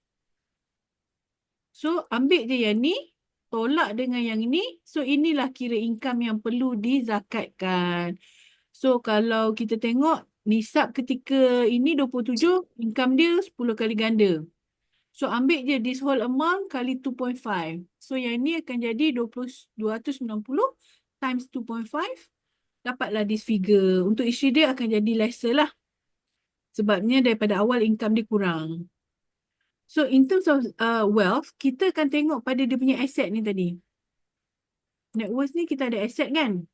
So ambil je yang ni, tolak dengan yang ini. So inilah kira income yang perlu dizakatkan. So kalau kita tengok nisab ketika ini 27, income dia 10 kali ganda. So ambil je this whole amount kali 2.5. So yang ni akan jadi 290 times 2.5. Dapatlah this figure. Untuk isteri dia akan jadi lesser lah. Sebabnya daripada awal income dia kurang. So in terms of wealth, kita akan tengok pada dia punya asset ni tadi. Net worth ni kita ada asset kan?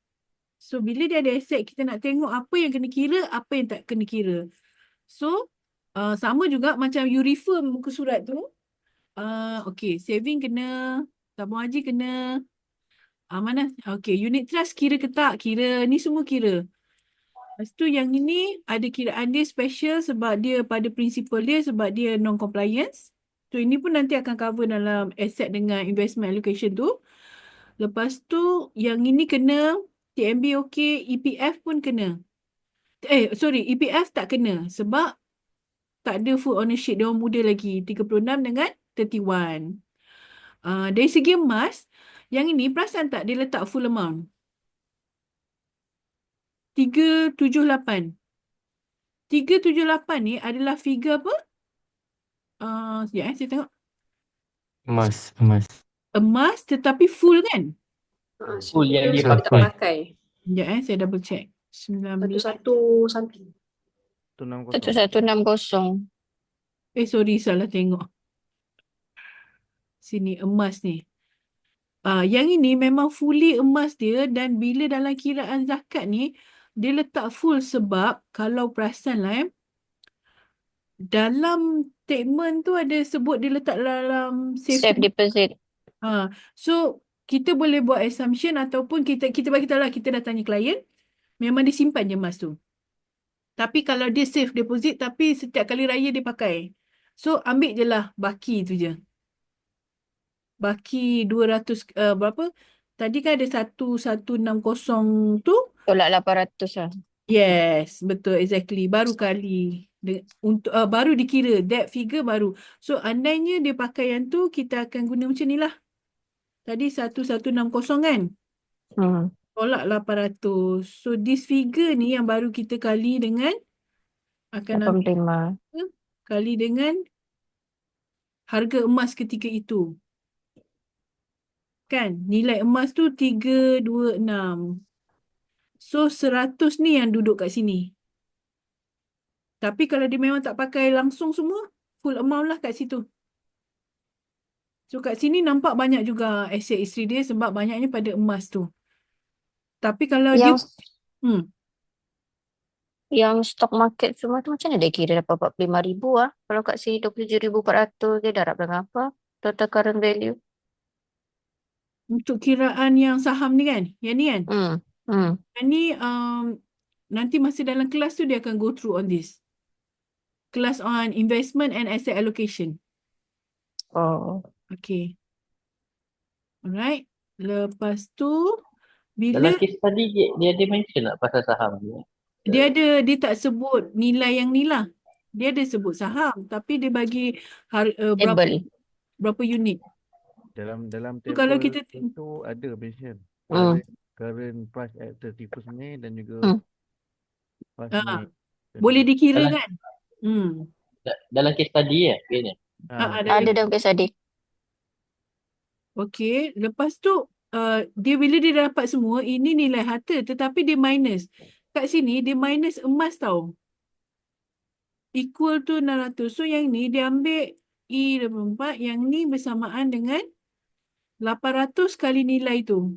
So bila dia ada asset, kita nak tengok apa yang kena kira, apa yang tak kena kira. So sama juga macam you refer muka surat tu. Okay, saving kena, tabung haji kena. Mana? Okay, unit trust kira ke tak? Kira, ni semua kira. Lepas tu yang ini ada kiraan dia special sebab dia pada prinsipal dia sebab dia non-compliance. So ini pun nanti akan cover dalam asset dengan investment allocation tu. Lepas tu yang ini kena TNB okey, EPF pun kena. EPF tak kena sebab tak ada full ownership, dia orang muda lagi, 36 dengan 31. Dari segi emas, yang ini perasan tak dia letak full amount? 378. 378 ni adalah figure apa? Sekejap saya tengok. Emas. Emas tetapi full kan? Full yang dia tak Full. pakai. Sekejap saya double check. 19. Satu something. 1160. Sorry salah tengok. Sini emas ni. Yang ini memang fully emas dia dan bila dalam kiraan zakat ni dia letak full sebab kalau perasan lah dalam statement tu ada sebut dia letak dalam Safe deposit. So kita boleh buat assumption ataupun kita bagi tahu lah kita dah tanya klien memang dia simpan je emas tu. Tapi kalau dia safe deposit tapi setiap kali raya dia pakai. So ambil je lah baki tu je. Baki 200 berapa? Tadi kan ada 1160 tu. Tolak 800 lah. Yes, betul exactly. Baru kali untuk baru dikira that figure baru. So andainya dia pakai yang tu kita akan guna macam ni lah. Tadi 1160 kan? Tolak 800. So this figure ni yang baru kita kali dengan akan ambil 85. kali dengan harga emas ketika itu. Kan? Nilai emas tu 326. So 100 ni yang duduk kat sini. Tapi kalau dia memang tak pakai langsung semua, full amount lah kat situ. So kat sini nampak banyak juga aset isteri dia sebab banyaknya pada emas tu. Tapi kalau Yang stock market semua tu macam mana dia kira dapat 45,000 lah. Kalau kat sini 27,400 dia darab dengan apa? Total current value. untuk kiraan yang saham ni kan? Yang ni kan? Yang ni nanti masa dalam kelas tu dia akan go through on this. Kelas on investment and asset allocation. Okay. Alright. Lepas tu bila dalam case tadi dia ada mention tak pasal saham ni? dia tak sebut nilai yang ni lah. Dia ada sebut saham tapi dia bagi berapa unit. Dalam So, kalau table kita itu ada mention current price at 31st May dan juga past May. boleh dikira kan? Dalam case tadi ya kayaknya. Ada dalam case tadi. Okey, lepas tu bila dia dapat semua ini nilai harta tetapi dia minus. Kat sini dia minus emas tau. Equal to 600. So yang ni dia ambil E24, yang ni bersamaan dengan 800 kali nilai tu.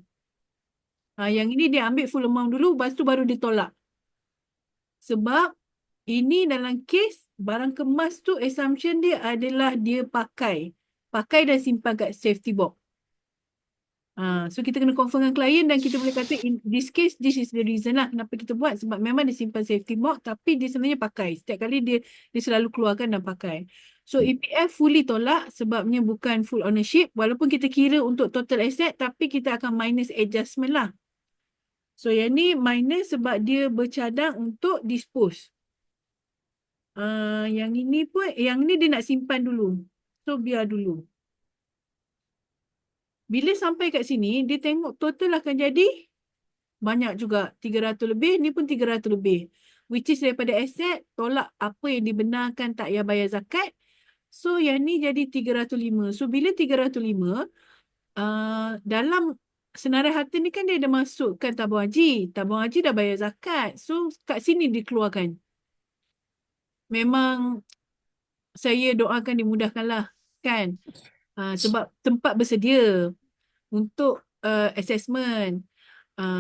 Yang ini dia ambil full amount dulu, lepas tu baru dia tolak. Sebab ini dalam kes barang kemas tu assumption dia adalah dia pakai dan simpan kat safety box. So kita kena confirm dengan klien dan kita boleh kata in this case this is the reason lah kenapa kita buat sebab memang dia simpan safety box tapi dia sebenarnya pakai. Setiap kali dia selalu keluarkan dan pakai. So EPF fully tolak sebabnya bukan full ownership walaupun kita kira untuk total asset tapi kita akan minus adjustment lah. So yang ni minus sebab dia bercadang untuk dispose. Yang ini pun yang ni dia nak simpan dulu. So biar dulu. Bila sampai kat sini, dia tengok total akan jadi banyak juga. 300 lebih, ni pun 300 lebih. Which is daripada aset, tolak apa yang dibenarkan tak payah bayar zakat. So, yang ni jadi 305. So, bila 305, dalam senarai harta ni kan dia ada masukkan tabung haji. Tabung haji dah bayar zakat. So, kat sini dikeluarkan. Memang saya doakan dimudahkanlah, kan? Sebab tempat bersedia untuk assessment.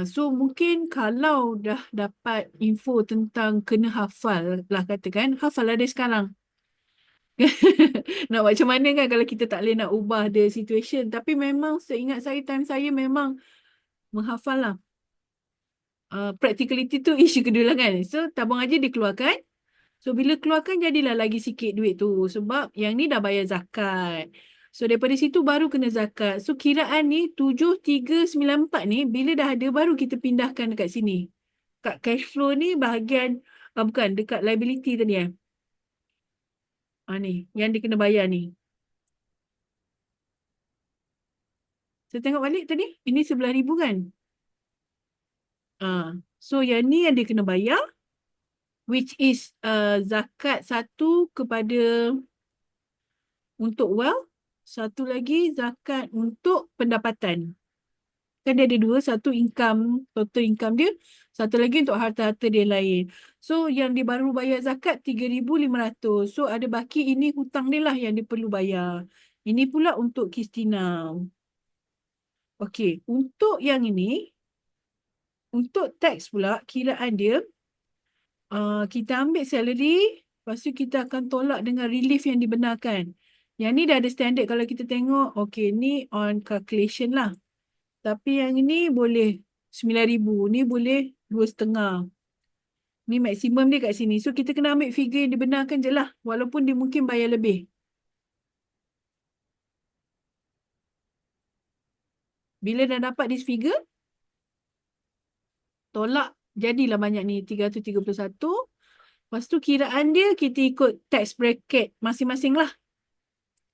So mungkin kalau dah dapat info tentang kena hafal lah katakan, hafal lah dia sekarang. Nak buat macam mana kan kalau kita tak boleh nak ubah the situation. Tapi memang seingat saya, time saya memang menghafal lah. practicality tu isu kedua lah kan. So tabung haji dikeluarkan. So bila keluarkan jadilah lagi sikit duit tu. Sebab yang ni dah bayar zakat. So daripada situ baru kena zakat. So kiraan ni 7394 ni bila dah ada baru kita pindahkan dekat sini. Kat cash flow ni bahagian, bukan, dekat liability tadi ni, yang dia kena bayar ni. Saya tengok balik tadi, ini 11,000 kan? So yang ni yang dia kena bayar, which is zakat satu kepada untuk wealth, satu lagi zakat untuk pendapatan. Kan dia ada dua, satu income, total income dia, satu lagi untuk harta-harta dia lain. So yang dia baru bayar zakat 3,500. So ada baki, ini hutang dia lah yang dia perlu bayar. Ini pula untuk Kristina. Okey, untuk yang ini, untuk tax pula, kiraan dia, kita ambil salary, lepas tu kita akan tolak dengan relief yang dibenarkan. Yang ni dah ada standard kalau kita tengok, okey, ni on calculation lah. Tapi yang ini boleh 9,000, ni boleh 2,500. Ni maksimum dia kat sini. So kita kena ambil figure yang dibenarkan je lah, walaupun dia mungkin bayar lebih. Bila dah dapat this figure, tolak, jadilah banyak ni, 331. Lepas tu kiraan dia, kita ikut tax bracket masing-masing lah.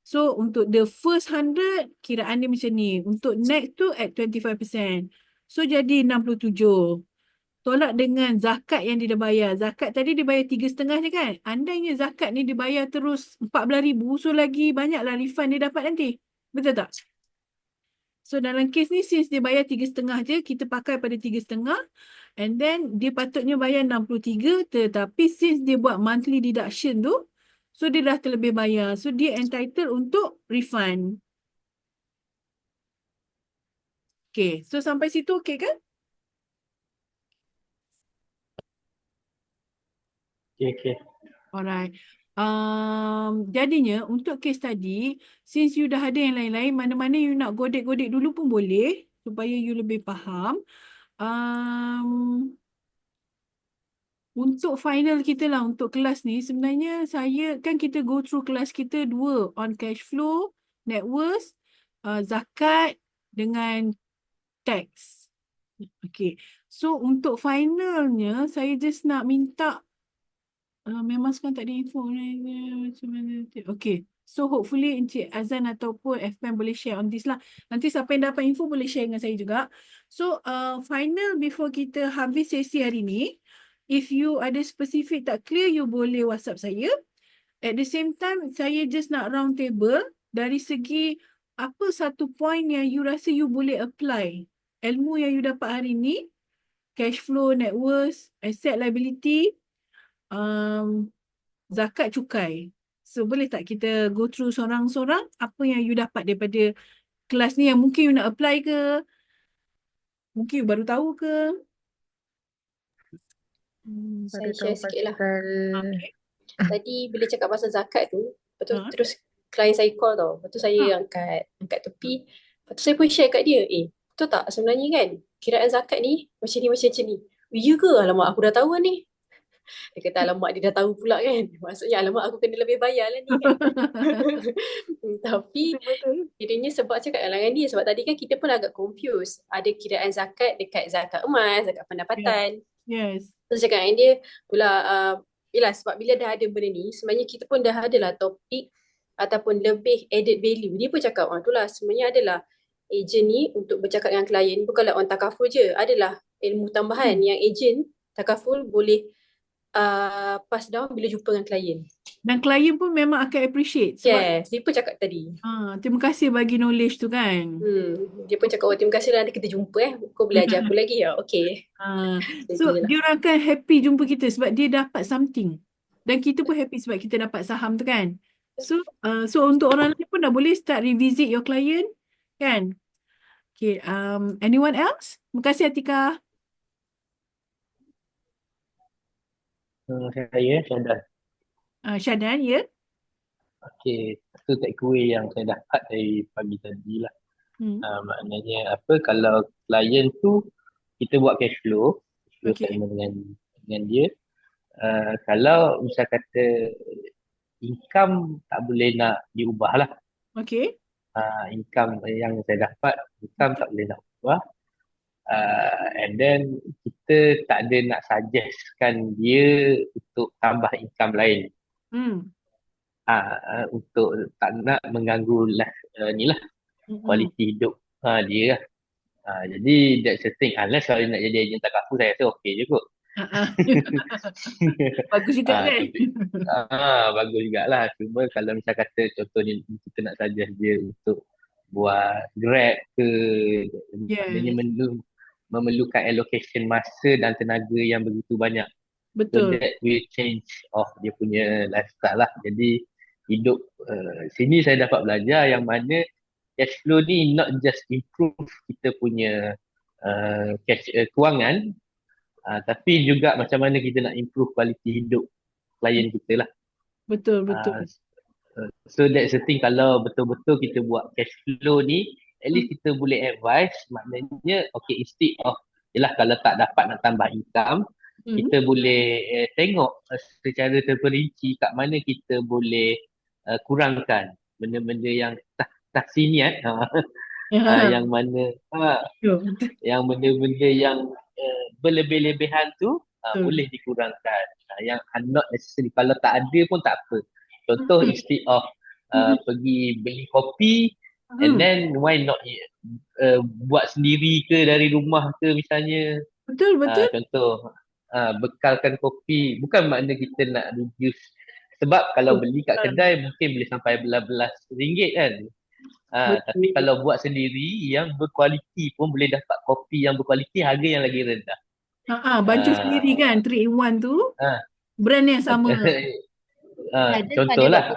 So untuk the first 100, kiraan dia macam ni. Untuk next tu at 25%. So jadi 67. Tolak dengan zakat yang dia dah bayar. Zakat tadi dia bayar 3,500 je kan? Andainya zakat ni dia bayar terus 14,000, so lagi banyaklah refund dia dapat nanti. Betul tak? So dalam kes ni, since dia bayar 3,500 je, kita pakai pada 3,500. And then dia patutnya bayar 63, tetapi since dia buat monthly deduction tu, so dia dah terlebih bayar. So dia entitled untuk refund. Okay, so sampai situ okay kan? Okay. Alright. Jadinya untuk case tadi, since you dah ada yang lain-lain, mana-mana you nak godek-godek dulu pun boleh, supaya you lebih faham. Untuk final kita lah, untuk kelas ni, sebenarnya kan kita go through kelas kita dua, on cash flow, net worth, zakat dengan tax. Okay. So untuk finalnya, saya just nak minta, memang sekarang tak ada info macam mana. Okay. So hopefully Encik Azan ataupun FPM boleh share on this lah. Nanti siapa yang dapat info boleh share dengan saya juga. So final before kita habis sesi hari ni, if you ada spesifik tak clear, you boleh WhatsApp saya. At the same time, saya just nak round table dari segi apa satu point yang you rasa you boleh apply. Ilmu yang you dapat hari ni, cash flow, net worth, asset liability, zakat, cukai. So boleh tak kita go through seorang-seorang apa yang you dapat daripada kelas ni yang mungkin you nak apply ke? Mungkin you baru tahu ke? Saya share sikit lah. Tadi bila cakap pasal zakat tu, lepas tu terus klien saya call tau. Lepas tu saya angkat tepi. Lepas tu saya pun share kat dia. Betul tak sebenarnya kan? Kiraan zakat ni macam ni. Ya ke? Alamak, aku dah tahu ni. Dia kata alamak dia dah tahu pula kan. Maksudnya alamak aku kena lebih bayar lah ni kan. Tapi kiranya sebab cakap dengan dia, sebab tadi kan kita pun agak confused. Ada kiraan zakat dekat zakat emas, zakat pendapatan. Yes. Terus cakap dengan dia pula, yelah sebab bila dah ada benda ni, sebenarnya kita pun dah adalah topik ataupun lebih added value. Dia pun cakap, itulah sebenarnya adalah ejen ni untuk bercakap dengan klien, bukanlah on takaful je. Adalah ilmu tambahan yang ejen takaful boleh pass down bila jumpa dengan klien. Dan klien pun memang akan appreciate. Sebab, yes, dia pun cakap tadi. Terima kasih bagi knowledge tu kan. Dia pun cakap, terima kasih lah nanti kita jumpa Kau boleh ajar aku lagi ya. Okay. So dia orang akan happy jumpa kita sebab dia dapat something. Dan kita pun happy sebab kita dapat saham tu kan. So untuk orang lain pun dah boleh start revisit your client kan. Okay, anyone else? Terima kasih Atika. Saya Syadan. Syadan, ya? Okey, itu takeaway yang saya dapat dari pagi tadi lah. Maknanya apa, kalau klien tu kita buat cash flow Okey. sama dengan dia. Kalau misal kata income tak boleh nak diubah lah. Okey. Income yang saya dapat, income tak boleh nak ubah. And then kita tak ada nak suggestkan dia untuk tambah income lain. Untuk tak nak mengganggu ni lah kualiti hidup dia lah. Jadi that's the thing. Unless kalau dia nak jadi ejen takaful, saya rasa okey je kot. Bagus juga kan? Bagus jugalah. Cuma kalau misal kata contohnya kita nak suggest dia untuk buat Grab ke, maknanya memerlukan allocation masa dan tenaga yang begitu banyak. So Betul. that will change dia punya lifestyle lah. Jadi hidup sini saya dapat belajar yang mana cash flow ni not just improve kita punya kewangan, tapi juga macam mana kita nak improve kualiti hidup klien kita lah. Betul, betul. So that's the thing, kalau betul-betul kita buat cash flow ni, at least kita boleh advise, maknanya okay, instead of yelah kalau tak dapat nak tambah income, kita boleh tengok secara terperinci kat mana kita boleh kurangkan benda-benda yang tahsiniat, yang mana yang benda-benda yang berlebih-lebihan tu boleh dikurangkan. Yang not necessary, kalau tak ada pun tak apa. Contoh instead of pergi beli kopi, and then why not buat sendiri ke dari rumah ke misalnya. Betul. Contoh bekalkan kopi, bukan makna kita nak reduce, sebab kalau beli kat kedai mungkin boleh sampai belas-belas ringgit kan. Tapi kalau buat sendiri yang berkualiti pun boleh dapat kopi yang berkualiti harga yang lagi rendah. Baju sendiri kan, 3 in 1 tu. Brand yang sama. Contohlah.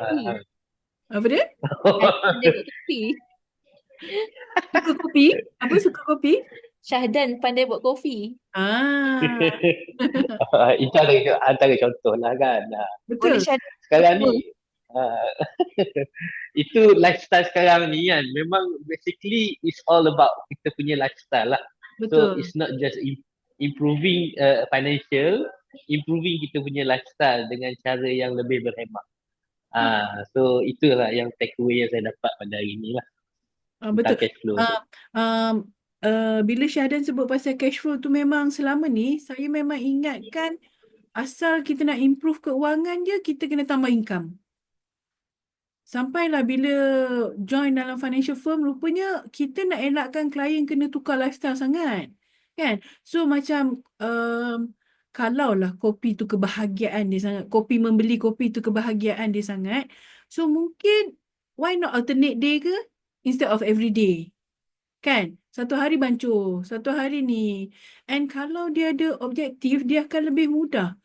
Apa dia? Pandai buat kopi. Suka kopi? Apa suka kopi? Syahdan pandai buat kopi. Itu antara contoh lah kan. Betul. Sekarang ni itu lifestyle sekarang ni kan, memang basically it's all about kita punya lifestyle lah. Betul. So it's not just improving financial, improving kita punya lifestyle dengan cara yang lebih berhemat. So itulah yang takeaway yang saya dapat pada hari ni lah. Betul. Cash flow. Bila Syahdan sebut pasal cash flow tu, memang selama ni saya memang ingatkan asal kita nak improve keuangan je, kita kena tambah income. Sampailah bila join dalam financial firm, rupanya kita nak elakkan klien kena tukar lifestyle sangat. Kan? So macam kalaulah kopi tu kebahagiaan dia sangat, membeli kopi tu kebahagiaan dia sangat, so mungkin why not alternate day ke instead of every day? Kan? Satu hari bancuh, satu hari ni. And kalau dia ada objektif, dia akan lebih mudah.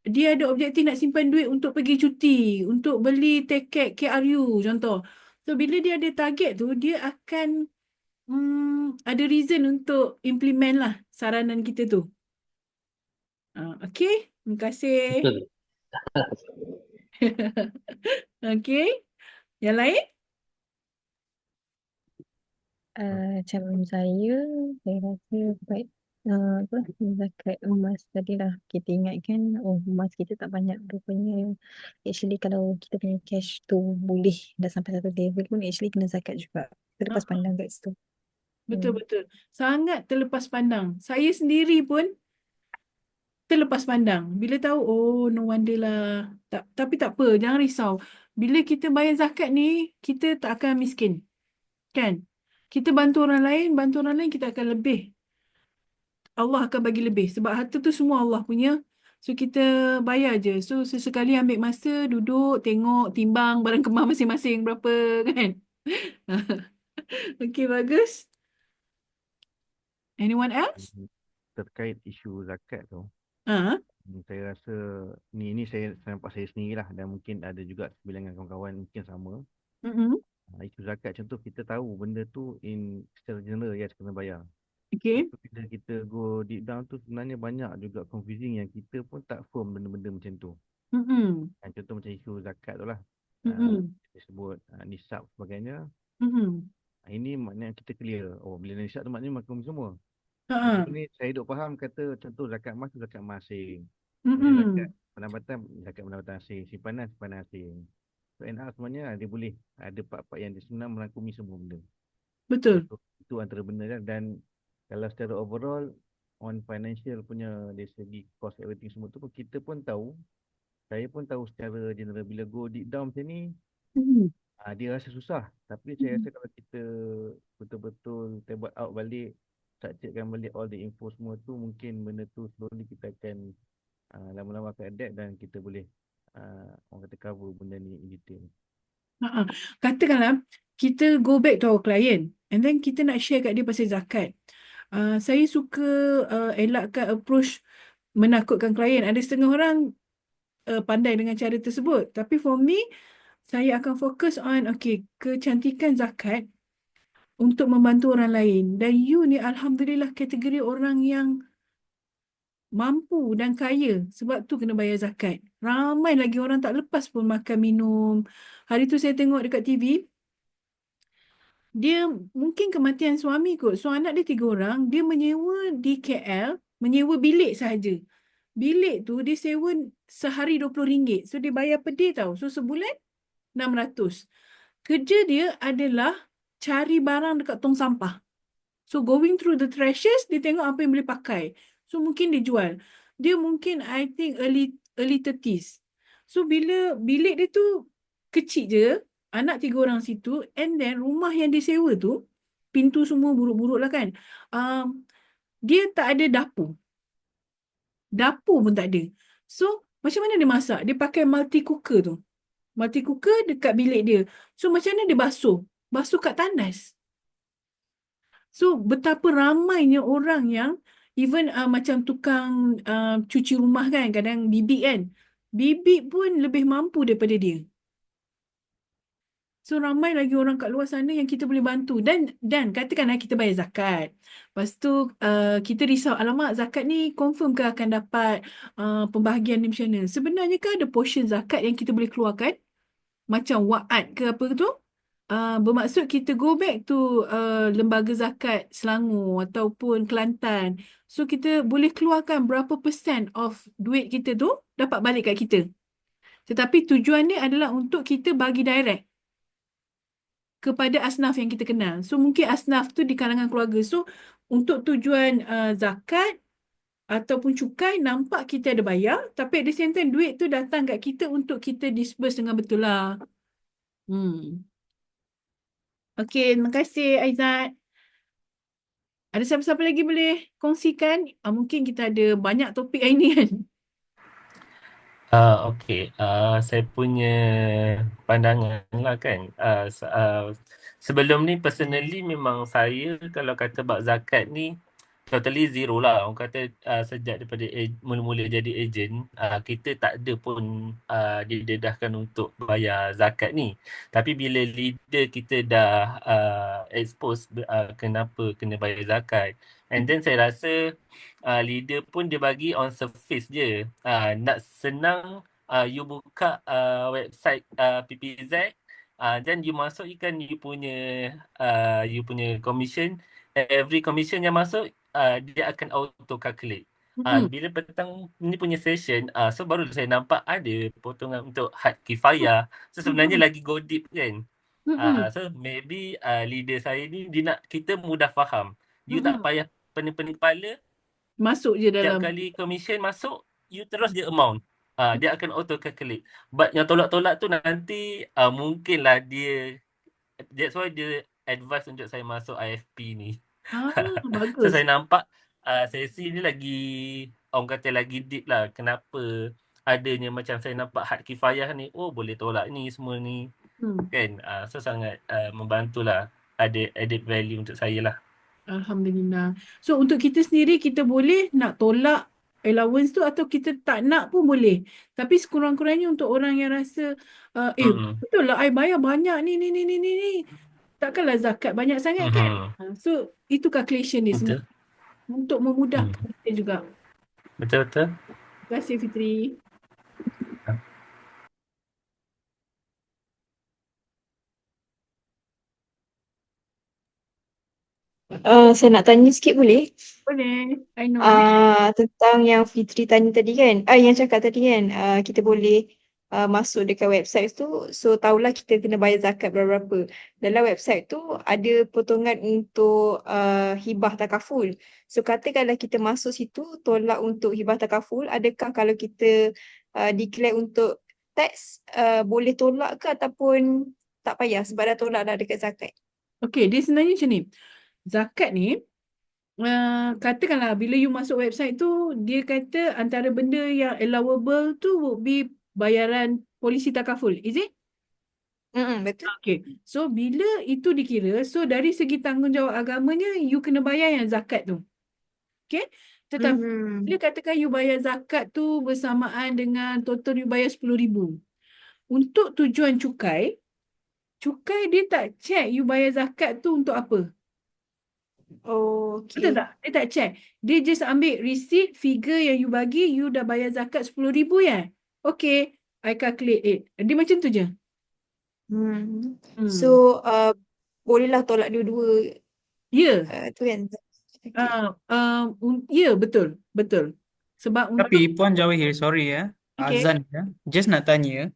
Dia ada objektif nak simpan duit untuk pergi cuti, untuk beli tiket KRU contoh. So bila dia ada target tu, dia akan ada reason untuk implement lah saranan kita tu. Okay, terima kasih. Okay, yang lain? Macam saya rasa baik zakat emas tadi lah, kita ingatkan emas kita tak banyak, rupanya actually kalau kita punya cash tu boleh dah sampai satu level pun actually kena zakat juga. Terlepas pandang kat situ. Betul. Sangat terlepas pandang. Saya sendiri pun terlepas pandang. Bila tahu, no wonder lah. Tapi tak apa, jangan risau. Bila kita bayar zakat ni, kita tak akan miskin. Kan? Kita bantu orang lain, kita akan lebih. Allah akan bagi lebih. Sebab harta tu semua Allah punya. So kita bayar je. So sesekali ambil masa, duduk, tengok, timbang barang kemas masing-masing berapa kan. Okay, bagus. Anyone else? Terkait isu zakat tu, saya rasa ni saya nampak saya sendirilah, dan mungkin ada juga bilangan kawan-kawan mungkin sama. Isu zakat contoh, kita tahu benda tu secara general ya kena bayar. Okay. Bila kita go deep down tu, sebenarnya banyak juga confusing yang kita pun tak firm benda-benda macam tu. Contoh macam isu zakat tu lah. Disebut nisab sebagainya. Ini maknanya kita clear. Bila nisab tu maknanya makan semua. Ha. Ni saya duk faham kata contoh zakat emas tu zakat emas asing. Kemudian zakat pendapatan asing, simpanan asing. So NR sebenarnya dia boleh ada part-part yang dia sebenarnya merangkumi semua benda. Betul. Itu antara benda kan. Dan kalau secara overall on financial punya dari segi cost everything semua tu pun kita pun tahu, saya pun tahu secara general bila go deep down macam ni, dia rasa susah. Tapi saya rasa kalau kita betul-betul kita buat out balik, structurekan balik all the info semua tu, mungkin benda tu slowly kita akan lama-lama akan adapt dan kita boleh orang kata cover benda ni in detail. Katakanlah kita go back to our client and then kita nak share kat dia pasal zakat. Saya suka elakkan approach menakutkan klien. Ada setengah orang pandai dengan cara tersebut. Tapi for me, saya akan fokus on kecantikan zakat untuk membantu orang lain. Dan you ni alhamdulillah kategori orang yang mampu dan kaya. Sebab tu kena bayar zakat. Ramai lagi orang tak lepas pun makan minum. Hari tu saya tengok dekat TV, dia mungkin kematian suami kot. So anak dia 3 orang, dia menyewa di KL, menyewa bilik sahaja. Bilik tu dia sewa sehari RM20. So dia bayar per day tau. So sebulan RM600. Kerja dia adalah cari barang dekat tong sampah. So going through the trashes, dia tengok apa yang boleh pakai. So mungkin dia jual. Dia mungkin I think early 30s. So bila bilik dia tu kecil je, anak 3 orang situ, and then rumah yang dia sewa tu, pintu semua buruk-buruk lah kan. Dia tak ada dapur. Dapur pun tak ada. So macam mana dia masak? Dia pakai multi cooker tu. Multi cooker dekat bilik dia. So macam mana dia basuh? Basuh kat tandas. So betapa ramainya orang yang even macam tukang cuci rumah kan, kadang bibik kan. Bibik pun lebih mampu daripada dia. So ramai lagi orang kat luar sana yang kita boleh bantu. Dan katakanlah kita bayar zakat. Lepas tu kita risau, alamak zakat ni confirm ke akan dapat pembahagian ni macam mana? Sebenarnya kan ada portion zakat yang kita boleh keluarkan. Macam wa'ad ke apa tu. Bermaksud kita go back to lembaga zakat Selangor ataupun Kelantan. So kita boleh keluarkan berapa persen of duit kita tu dapat balik kat kita. Tetapi tujuan dia adalah untuk kita bagi direct kepada asnaf yang kita kenal. So mungkin asnaf tu di kalangan keluarga. So untuk tujuan zakat ataupun cukai, nampak kita ada bayar, tapi at the same time duit tu datang kat kita untuk kita disburse dengan betul lah. Okey, terima kasih Aizat. Ada siapa-siapa lagi boleh kongsikan? Mungkin kita ada banyak topik hari ni kan. Okey, saya punya pandangan lah kan. Sebelum ni personally memang saya kalau kata bab zakat ni totally zero lah. Orang kata sejak daripada mula-mula jadi ejen, kita tak ada pun didedahkan untuk bayar zakat ni. Tapi bila leader kita dah expose kenapa kena bayar zakat, and then saya rasa leader pun dia bagi on surface je. Nak senang you buka website PPZ, then you masukkan you punya commission. Every commission yang masuk dia akan auto calculate. Bila petang ni punya session, so baru saya nampak ada potongan untuk had kifayah. So sebenarnya lagi go deep kan. So maybe leader saya ni dia nak kita mudah faham. You tak payah pening-pening kepala. Masuk je dalam. Setiap kali commission masuk, you terus je amount. Dia akan auto calculate. But yang tolak-tolak tu nanti mungkinlah dia, that's why dia advice untuk saya masuk IFP ni. Bagus. So saya nampak sesi ni lagi, orang kata lagi deep lah. Kenapa adanya macam saya nampak had kifayah ni, boleh tolak ni semua ni. Kan? So sangat membantulah. Ada added value untuk saya lah. Alhamdulillah. So untuk kita sendiri, kita boleh nak tolak allowance tu atau kita tak nak pun boleh. Tapi sekurang-kurangnya untuk orang yang rasa betul lah I bayar banyak ni. Takkanlah zakat banyak sangat kan? So itu calculation dia sebenarnya. Untuk memudahkan kita juga. Betul-betul. Terima kasih Fitri. Saya nak tanya sikit boleh? Boleh. I know. Tentang yang Fitri tanya tadi kan, yang cakap tadi kan, kita boleh masuk dekat website tu, so tahulah kita kena bayar zakat berapa. Dalam website tu ada potongan untuk hibah takaful. So katakanlah kita masuk situ, tolak untuk hibah takaful, adakah kalau kita declare untuk tax, boleh tolak ke ataupun tak payah sebab dah tolak dah dekat zakat? Okay, dia sebenarnya macam ni. Zakat ni, katakanlah bila you masuk website tu, dia kata antara benda yang allowable tu would be bayaran polisi takaful. Is it? Betul. Okay. So, bila itu dikira, so dari segi tanggungjawab agamanya, you kena bayar yang zakat tu. Okay. Tetapi, bila katakan you bayar zakat tu bersamaan dengan total you bayar 10,000. Untuk tujuan cukai dia tak check you bayar zakat tu untuk apa. Oh, Betul okay. tak? Dia tak check. Dia just ambil receipt, figure yang you bagi, you dah bayar zakat 10,000 ya? Okay, I calculate it. Dia macam tu je. So, bolehlah tolak dua-dua Ya. tu kan? Okay. Ya, betul. Betul. Sebab Tapi Puan Jawahir, sorry ya, Okay. Azan ya, just nak tanya,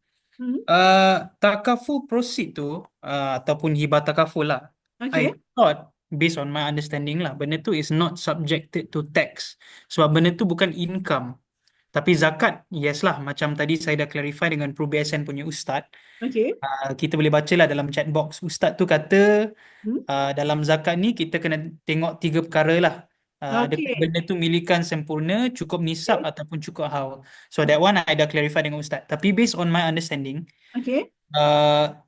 takaful proceed tu ataupun hibah takaful lah, Okay. I thought based on my understanding lah, benda tu is not subjected to tax sebab benda tu bukan income. Tapi zakat, yes lah, macam tadi saya dah clarify dengan ProBSN punya ustaz. Okay. Kita boleh baca lah dalam chat box. Ustaz tu kata dalam zakat ni kita kena tengok 3 perkara lah. Adakah Okay. benda tu milikan sempurna, cukup nisab ataupun cukup haul. So that one I dah clarify dengan ustaz. Tapi based on my understanding, Okay.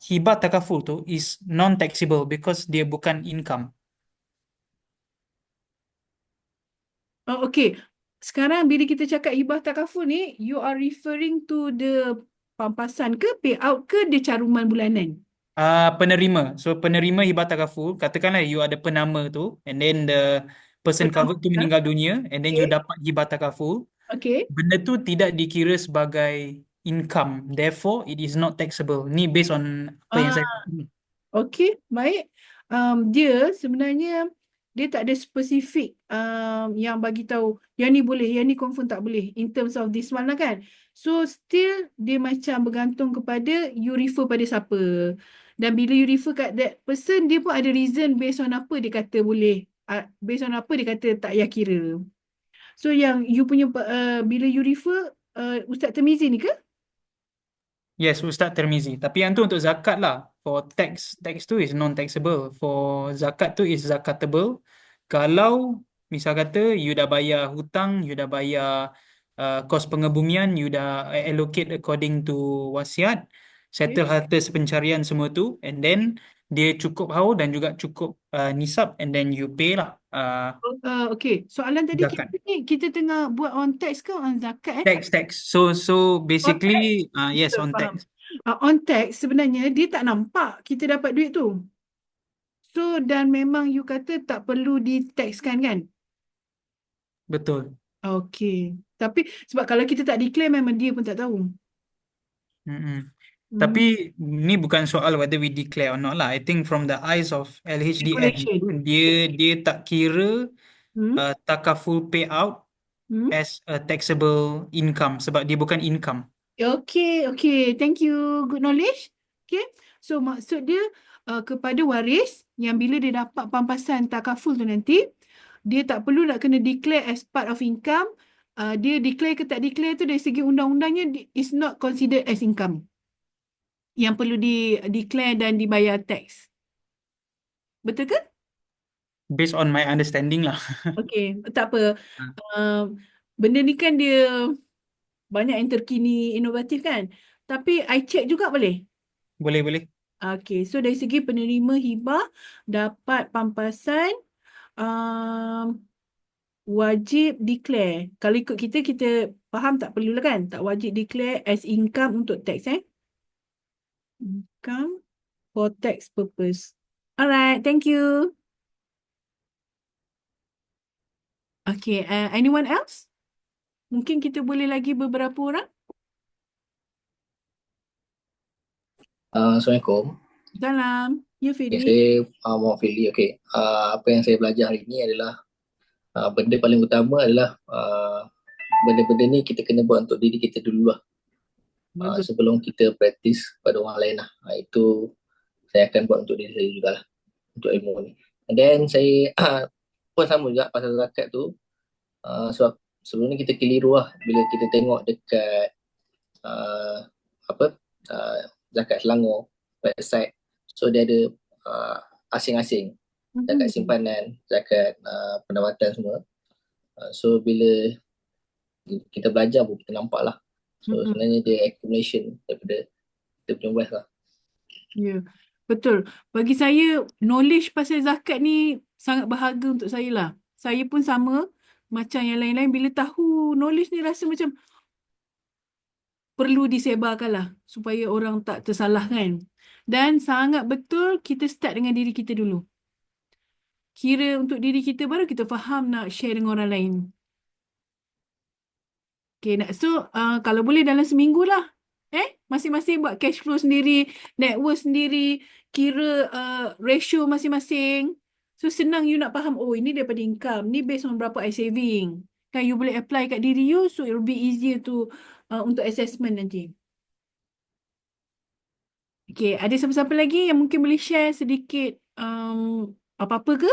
hibah takaful tu is non-taxable because dia bukan income. Oh, okay. Sekarang bila kita cakap hibah takaful ni, you are referring to the pampasan ke, payout ke, dia caruman bulanan? Penerima. So penerima hibah takaful, katakanlah you ada penama tu and then the person covered tu meninggal dunia and then you dapat hibah takaful. Okay. Benda tu tidak dikira sebagai income. Therefore, it is not taxable. Ni based on apa yang saya Okay, baik. Dia sebenarnya dia tak ada spesifik yang bagi tahu yang ni boleh, yang ni confirm tak boleh in terms of this one lah kan. So still dia macam bergantung kepada you refer pada siapa. Dan bila you refer kat that person, dia pun ada reason based on apa dia kata boleh. Based on apa dia kata tak payah kira. So yang you punya bila you refer Ustaz Termizi ni ke? Yes, Ustaz Termizi. Tapi yang tu untuk zakat lah. For tax tu is non-taxable. For zakat tu is zakatable. Kalau misal kata you dah bayar hutang, you dah bayar kos pengebumian, you dah allocate according to wasiat, settle harta sepencarian semua tu, and then dia cukup haul dan juga cukup nisab, and then you pay lah Okay. Soalan tadi zakat. kita tengah buat on tax ke on zakat Tax. So basically, yes, Betul, on faham. tax. On tax sebenarnya dia tak nampak kita dapat duit tu. So dan memang you kata tak perlu di-taxkan kan? Betul. Okay. Tapi sebab kalau kita tak declare memang dia pun tak tahu. Tapi ni bukan soal whether we declare or not lah. I think from the eyes of LHDN Regulation. tu, dia tak kira takaful payout as a taxable income sebab dia bukan income. Okay. Thank you. Good knowledge. Okay. So maksud dia kepada waris yang bila dia dapat pampasan takaful tu nanti, dia tak perlu nak kena declare as part of income. Dia declare ke tak declare tu dari segi undang-undangnya is not considered as income. Yang perlu di-declare dan dibayar tax. Betul ke? Based on my understanding lah. Okay, tak apa. Benda ni kan dia banyak yang terkini, inovatif kan. Tapi I check juga boleh? Boleh. Okay, so dari segi penerima hibah dapat pampasan, wajib declare. Kalau ikut kita faham tak perlulah kan? Tak wajib declare as income untuk tax Income for tax purpose. Alright, thank you. Okay, anyone else? Mungkin kita boleh lagi beberapa orang? Assalamualaikum. Salam. Ya, Okay, Feli. saya Muhammad Fili. Okay. Apa yang saya belajar hari ni adalah benda paling utama adalah benda-benda ni kita kena buat untuk diri kita dulu lah. Bagus. Sebelum kita praktis pada orang lain lah. Itu saya akan buat untuk diri saya jugalah. Untuk ilmu ni. And then saya pun sama juga pasal zakat tu. Sebab sebelum ni kita keliru lah bila kita tengok dekat zakat Selangor website. So dia ada asing-asing, zakat simpanan, zakat pendapatan semua. So bila kita belajar pun kita nampak lah. So sebenarnya dia accumulation daripada kita punya wealth lah. Ya, betul. Bagi saya, knowledge pasal zakat ni sangat berharga untuk saya lah. Saya pun sama macam yang lain-lain. Bila tahu knowledge ni rasa macam perlu disebarkan lah supaya orang tak tersalahkan. Dan sangat betul kita start dengan diri kita dulu. Kira untuk diri kita baru kita faham nak share dengan orang lain. Okay, so kalau boleh dalam seminggu lah. Masing-masing buat cash flow sendiri, net worth sendiri, kira ratio masing-masing. So senang you nak faham, oh ini daripada income, ni based on berapa I saving. Kan you boleh apply kat diri you, so it will be easier to untuk assessment nanti. Okay, ada siapa-siapa lagi yang mungkin boleh share sedikit apa-apa ke?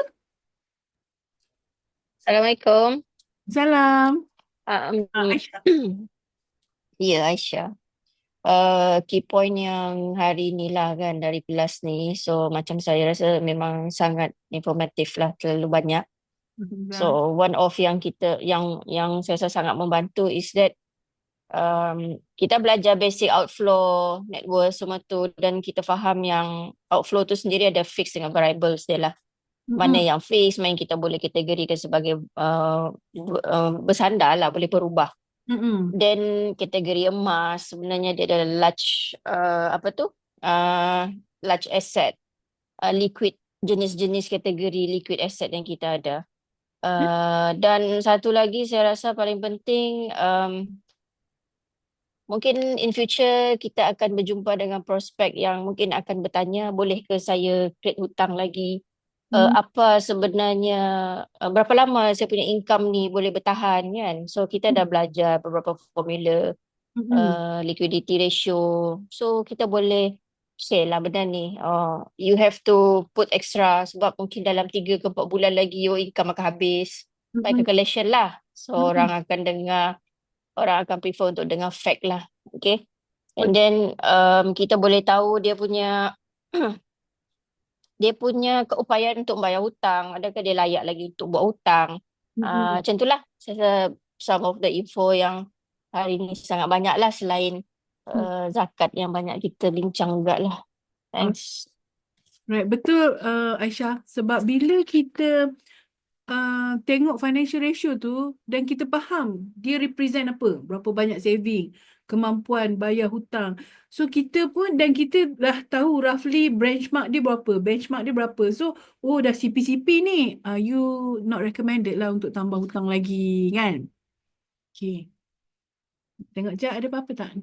Assalamualaikum. Salam. Aisyah. Ya, Aisyah. Key point yang hari ni lah kan dari kelas ni. So macam saya rasa memang sangat informatif lah, terlalu banyak. So one of yang saya rasa sangat membantu is that kita belajar basic outflow, net worth semua tu, dan kita faham yang outflow tu sendiri ada fix dengan variables dia lah. Mana yang fix, mana yang kita boleh kategorikan sebagai bersandar lah, boleh berubah. Then kategori emas sebenarnya dia ada large large asset, liquid, jenis-jenis kategori liquid asset yang kita ada. Dan satu lagi saya rasa paling penting, mungkin in future kita akan berjumpa dengan prospek yang mungkin akan bertanya, boleh ke saya create hutang lagi? Apa sebenarnya, berapa lama saya punya income ni boleh bertahan kan? So kita dah belajar beberapa formula, liquidity ratio. So kita boleh share lah benda ni. You have to put extra sebab mungkin dalam 3 ke 4 bulan lagi your income akan habis. By calculation lah. So orang akan dengar, orang akan prefer untuk dengar fact lah. Okay. And then kita boleh tahu dia punya keupayaan untuk bayar hutang. Adakah dia layak lagi untuk buat hutang? Macam itulah. Saya some of the info yang hari ni sangat banyak lah selain zakat yang banyak kita bincang juga lah. Thanks. Right, betul Aisyah. Sebab bila kita tengok financial ratio tu dan kita faham dia represent apa, berapa banyak saving, kemampuan bayar hutang. So kita pun, dan kita dah tahu roughly benchmark dia berapa. So dah CP-CP ni, you not recommended lah untuk tambah hutang lagi kan. Okay, tengok je ada apa-apa tak.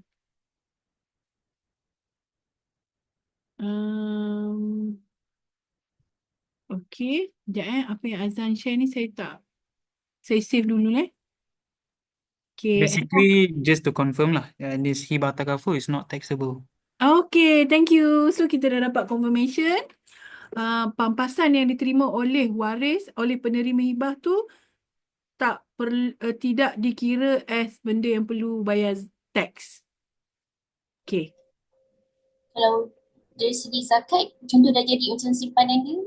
Okay, sekejap apa yang Azan share ni saya save dulu Okay. Basically, just to confirm lah, this hibah takaful is not taxable. Okay, thank you. So kita dah dapat confirmation. Pampasan yang diterima oleh waris, oleh penerima hibah tu tidak dikira as benda yang perlu bayar tax. Okay. Kalau dari segi zakat, contoh dah jadi macam simpanan dia,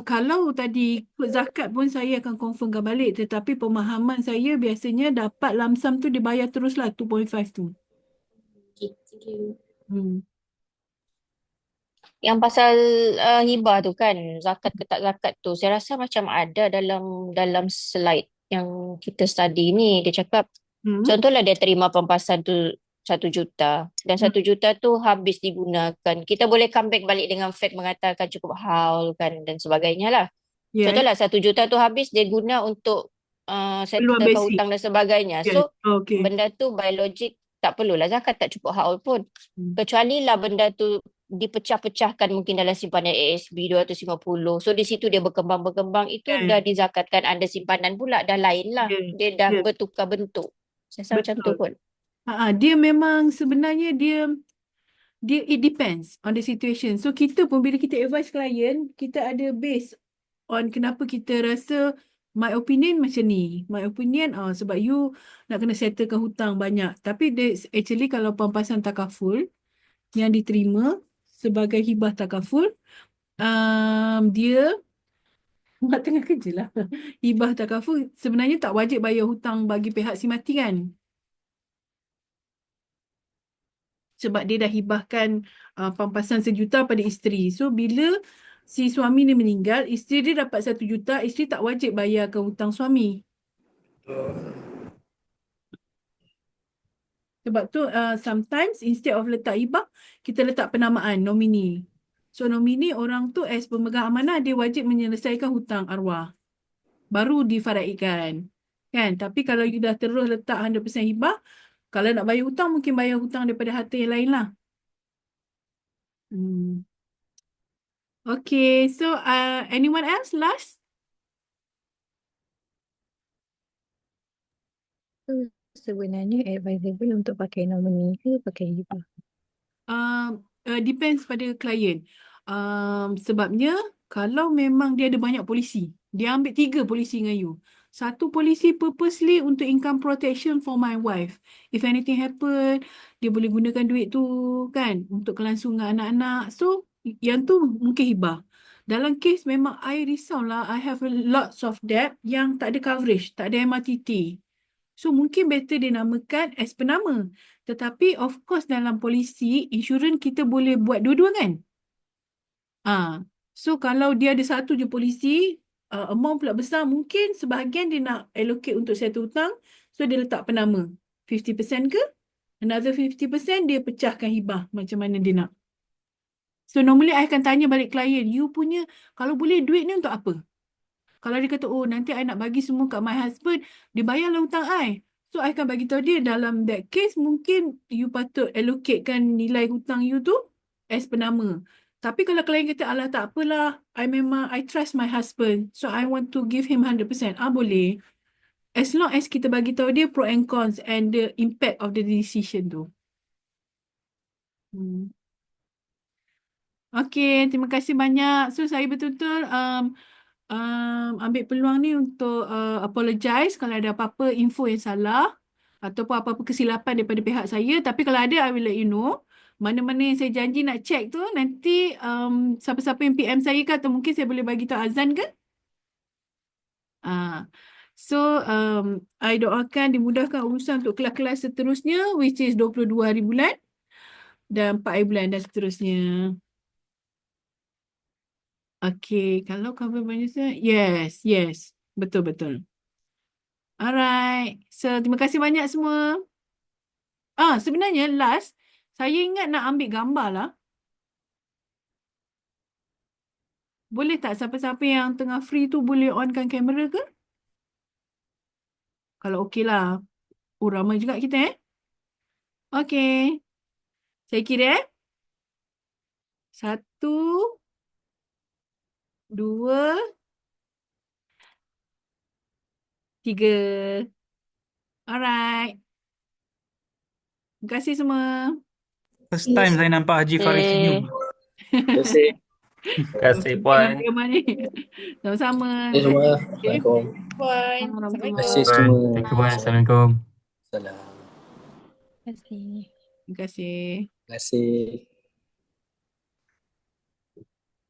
kalau tadi ikut zakat pun saya akan confirmkan balik. Tetapi pemahaman saya biasanya dapat lamsam tu dibayar teruslah 2.5 tu. Okay, thank you. Yang pasal hibah tu kan, zakat ke tak zakat tu, saya rasa macam ada dalam slide yang kita study ni. Dia cakap, contohlah dia terima pampasan tu 1 juta dan 1 juta tu habis digunakan. Kita boleh come back balik dengan fact mengatakan cukup haul kan dan sebagainya lah. Contohlah 1 juta tu habis dia guna untuk settlekan hutang dan sebagainya. So benda tu by logic tak perlulah zakat, tak cukup haul pun. Kecuali lah benda tu dipecah-pecahkan mungkin dalam simpanan ASB 250. So di situ dia berkembang-berkembang, itu dah dizakatkan under simpanan pula, dah lain lah. Ya, Dia dah ya, bertukar bentuk. Saya rasa macam tu betul. kot. Dia memang sebenarnya dia it depends on the situation. So kita pun bila kita advise klien, kita ada base on kenapa kita rasa my opinion macam ni. My opinion sebab you nak kena settlekan hutang banyak. Tapi actually kalau pampasan takaful yang diterima sebagai hibah takaful, dia mak tengah kerja lah. Hibah takaful sebenarnya tak wajib bayar hutang bagi pihak si mati kan. Sebab dia dah hibahkan pampasan 1 juta pada isteri. So bila si suami ni meninggal, isteri dia dapat 1 juta, isteri tak wajib bayarkan hutang suami. Sebab tu sometimes instead of letak hibah, kita letak penamaan nomini. So nomini orang tu as pemegang amanah, dia wajib menyelesaikan hutang arwah. Baru difaraikan. Kan? Tapi kalau you dah terus letak 100% hibah, kalau nak bayar hutang, mungkin bayar hutang daripada harta yang lain lah. Okay, so anyone else last? Sebenarnya advisable untuk pakai nominee ke pakai hibah? Depends pada klien. Sebabnya kalau memang dia ada banyak polisi, dia ambil 3 polisi dengan you. 1 polisi purposely untuk income protection for my wife. If anything happen, dia boleh gunakan duit tu kan untuk kelangsungan anak-anak. So yang tu mungkin hibah. Dalam kes memang I risau lah, I have lots of debt yang tak ada coverage, tak ada MRTT. So mungkin better dia namakan as penama. Tetapi of course dalam polisi, insurans kita boleh buat dua-dua kan? So kalau dia ada 1 je polisi, amount pula besar, mungkin sebahagian dia nak allocate untuk settle hutang. So dia letak penama. 50% ke? Another 50% dia pecahkan hibah macam mana dia nak. So normally I akan tanya balik klien, you punya kalau boleh duit ni untuk apa? Kalau dia kata, oh nanti I nak bagi semua kat my husband, dia bayarlah hutang I. So I akan bagi tahu dia dalam that case mungkin you patut allocatekan nilai hutang you tu as penama. Tapi kalau klien kata, alah tak apalah, I trust my husband. So I want to give him 100%. Boleh. As long as kita bagi tahu dia pro and cons and the impact of the decision tu. Okay, terima kasih banyak. So saya betul-betul ambil peluang ni untuk apologize kalau ada apa-apa info yang salah ataupun apa-apa kesilapan daripada pihak saya. Tapi kalau ada, I will let you know. Mana-mana yang saya janji nak check tu, nanti siapa-siapa yang PM saya ke atau mungkin saya boleh bagi tahu Azan ke? So, I doakan dimudahkan urusan untuk kelas-kelas seterusnya, which is 22 hari bulan dan 4 hari bulan dan seterusnya. Okay, kalau cover banyak yes. Betul. Alright. So, terima kasih banyak semua. Sebenarnya last, saya ingat nak ambil gambar lah. Boleh tak siapa-siapa yang tengah free tu boleh onkan kamera ke? Kalau okey lah. Ramai juga kita Okay. Saya kira 1, 2, 3. Alright. Terima kasih semua. First time saya nampak Haji Faris senyum. Terima kasih. Terima kasih Puan. Sama-sama. Terima kasih semua. Assalamualaikum. Puan. Terima kasih semua. Assalamualaikum. Salam. Terima kasih. Terima kasih. Terima kasih.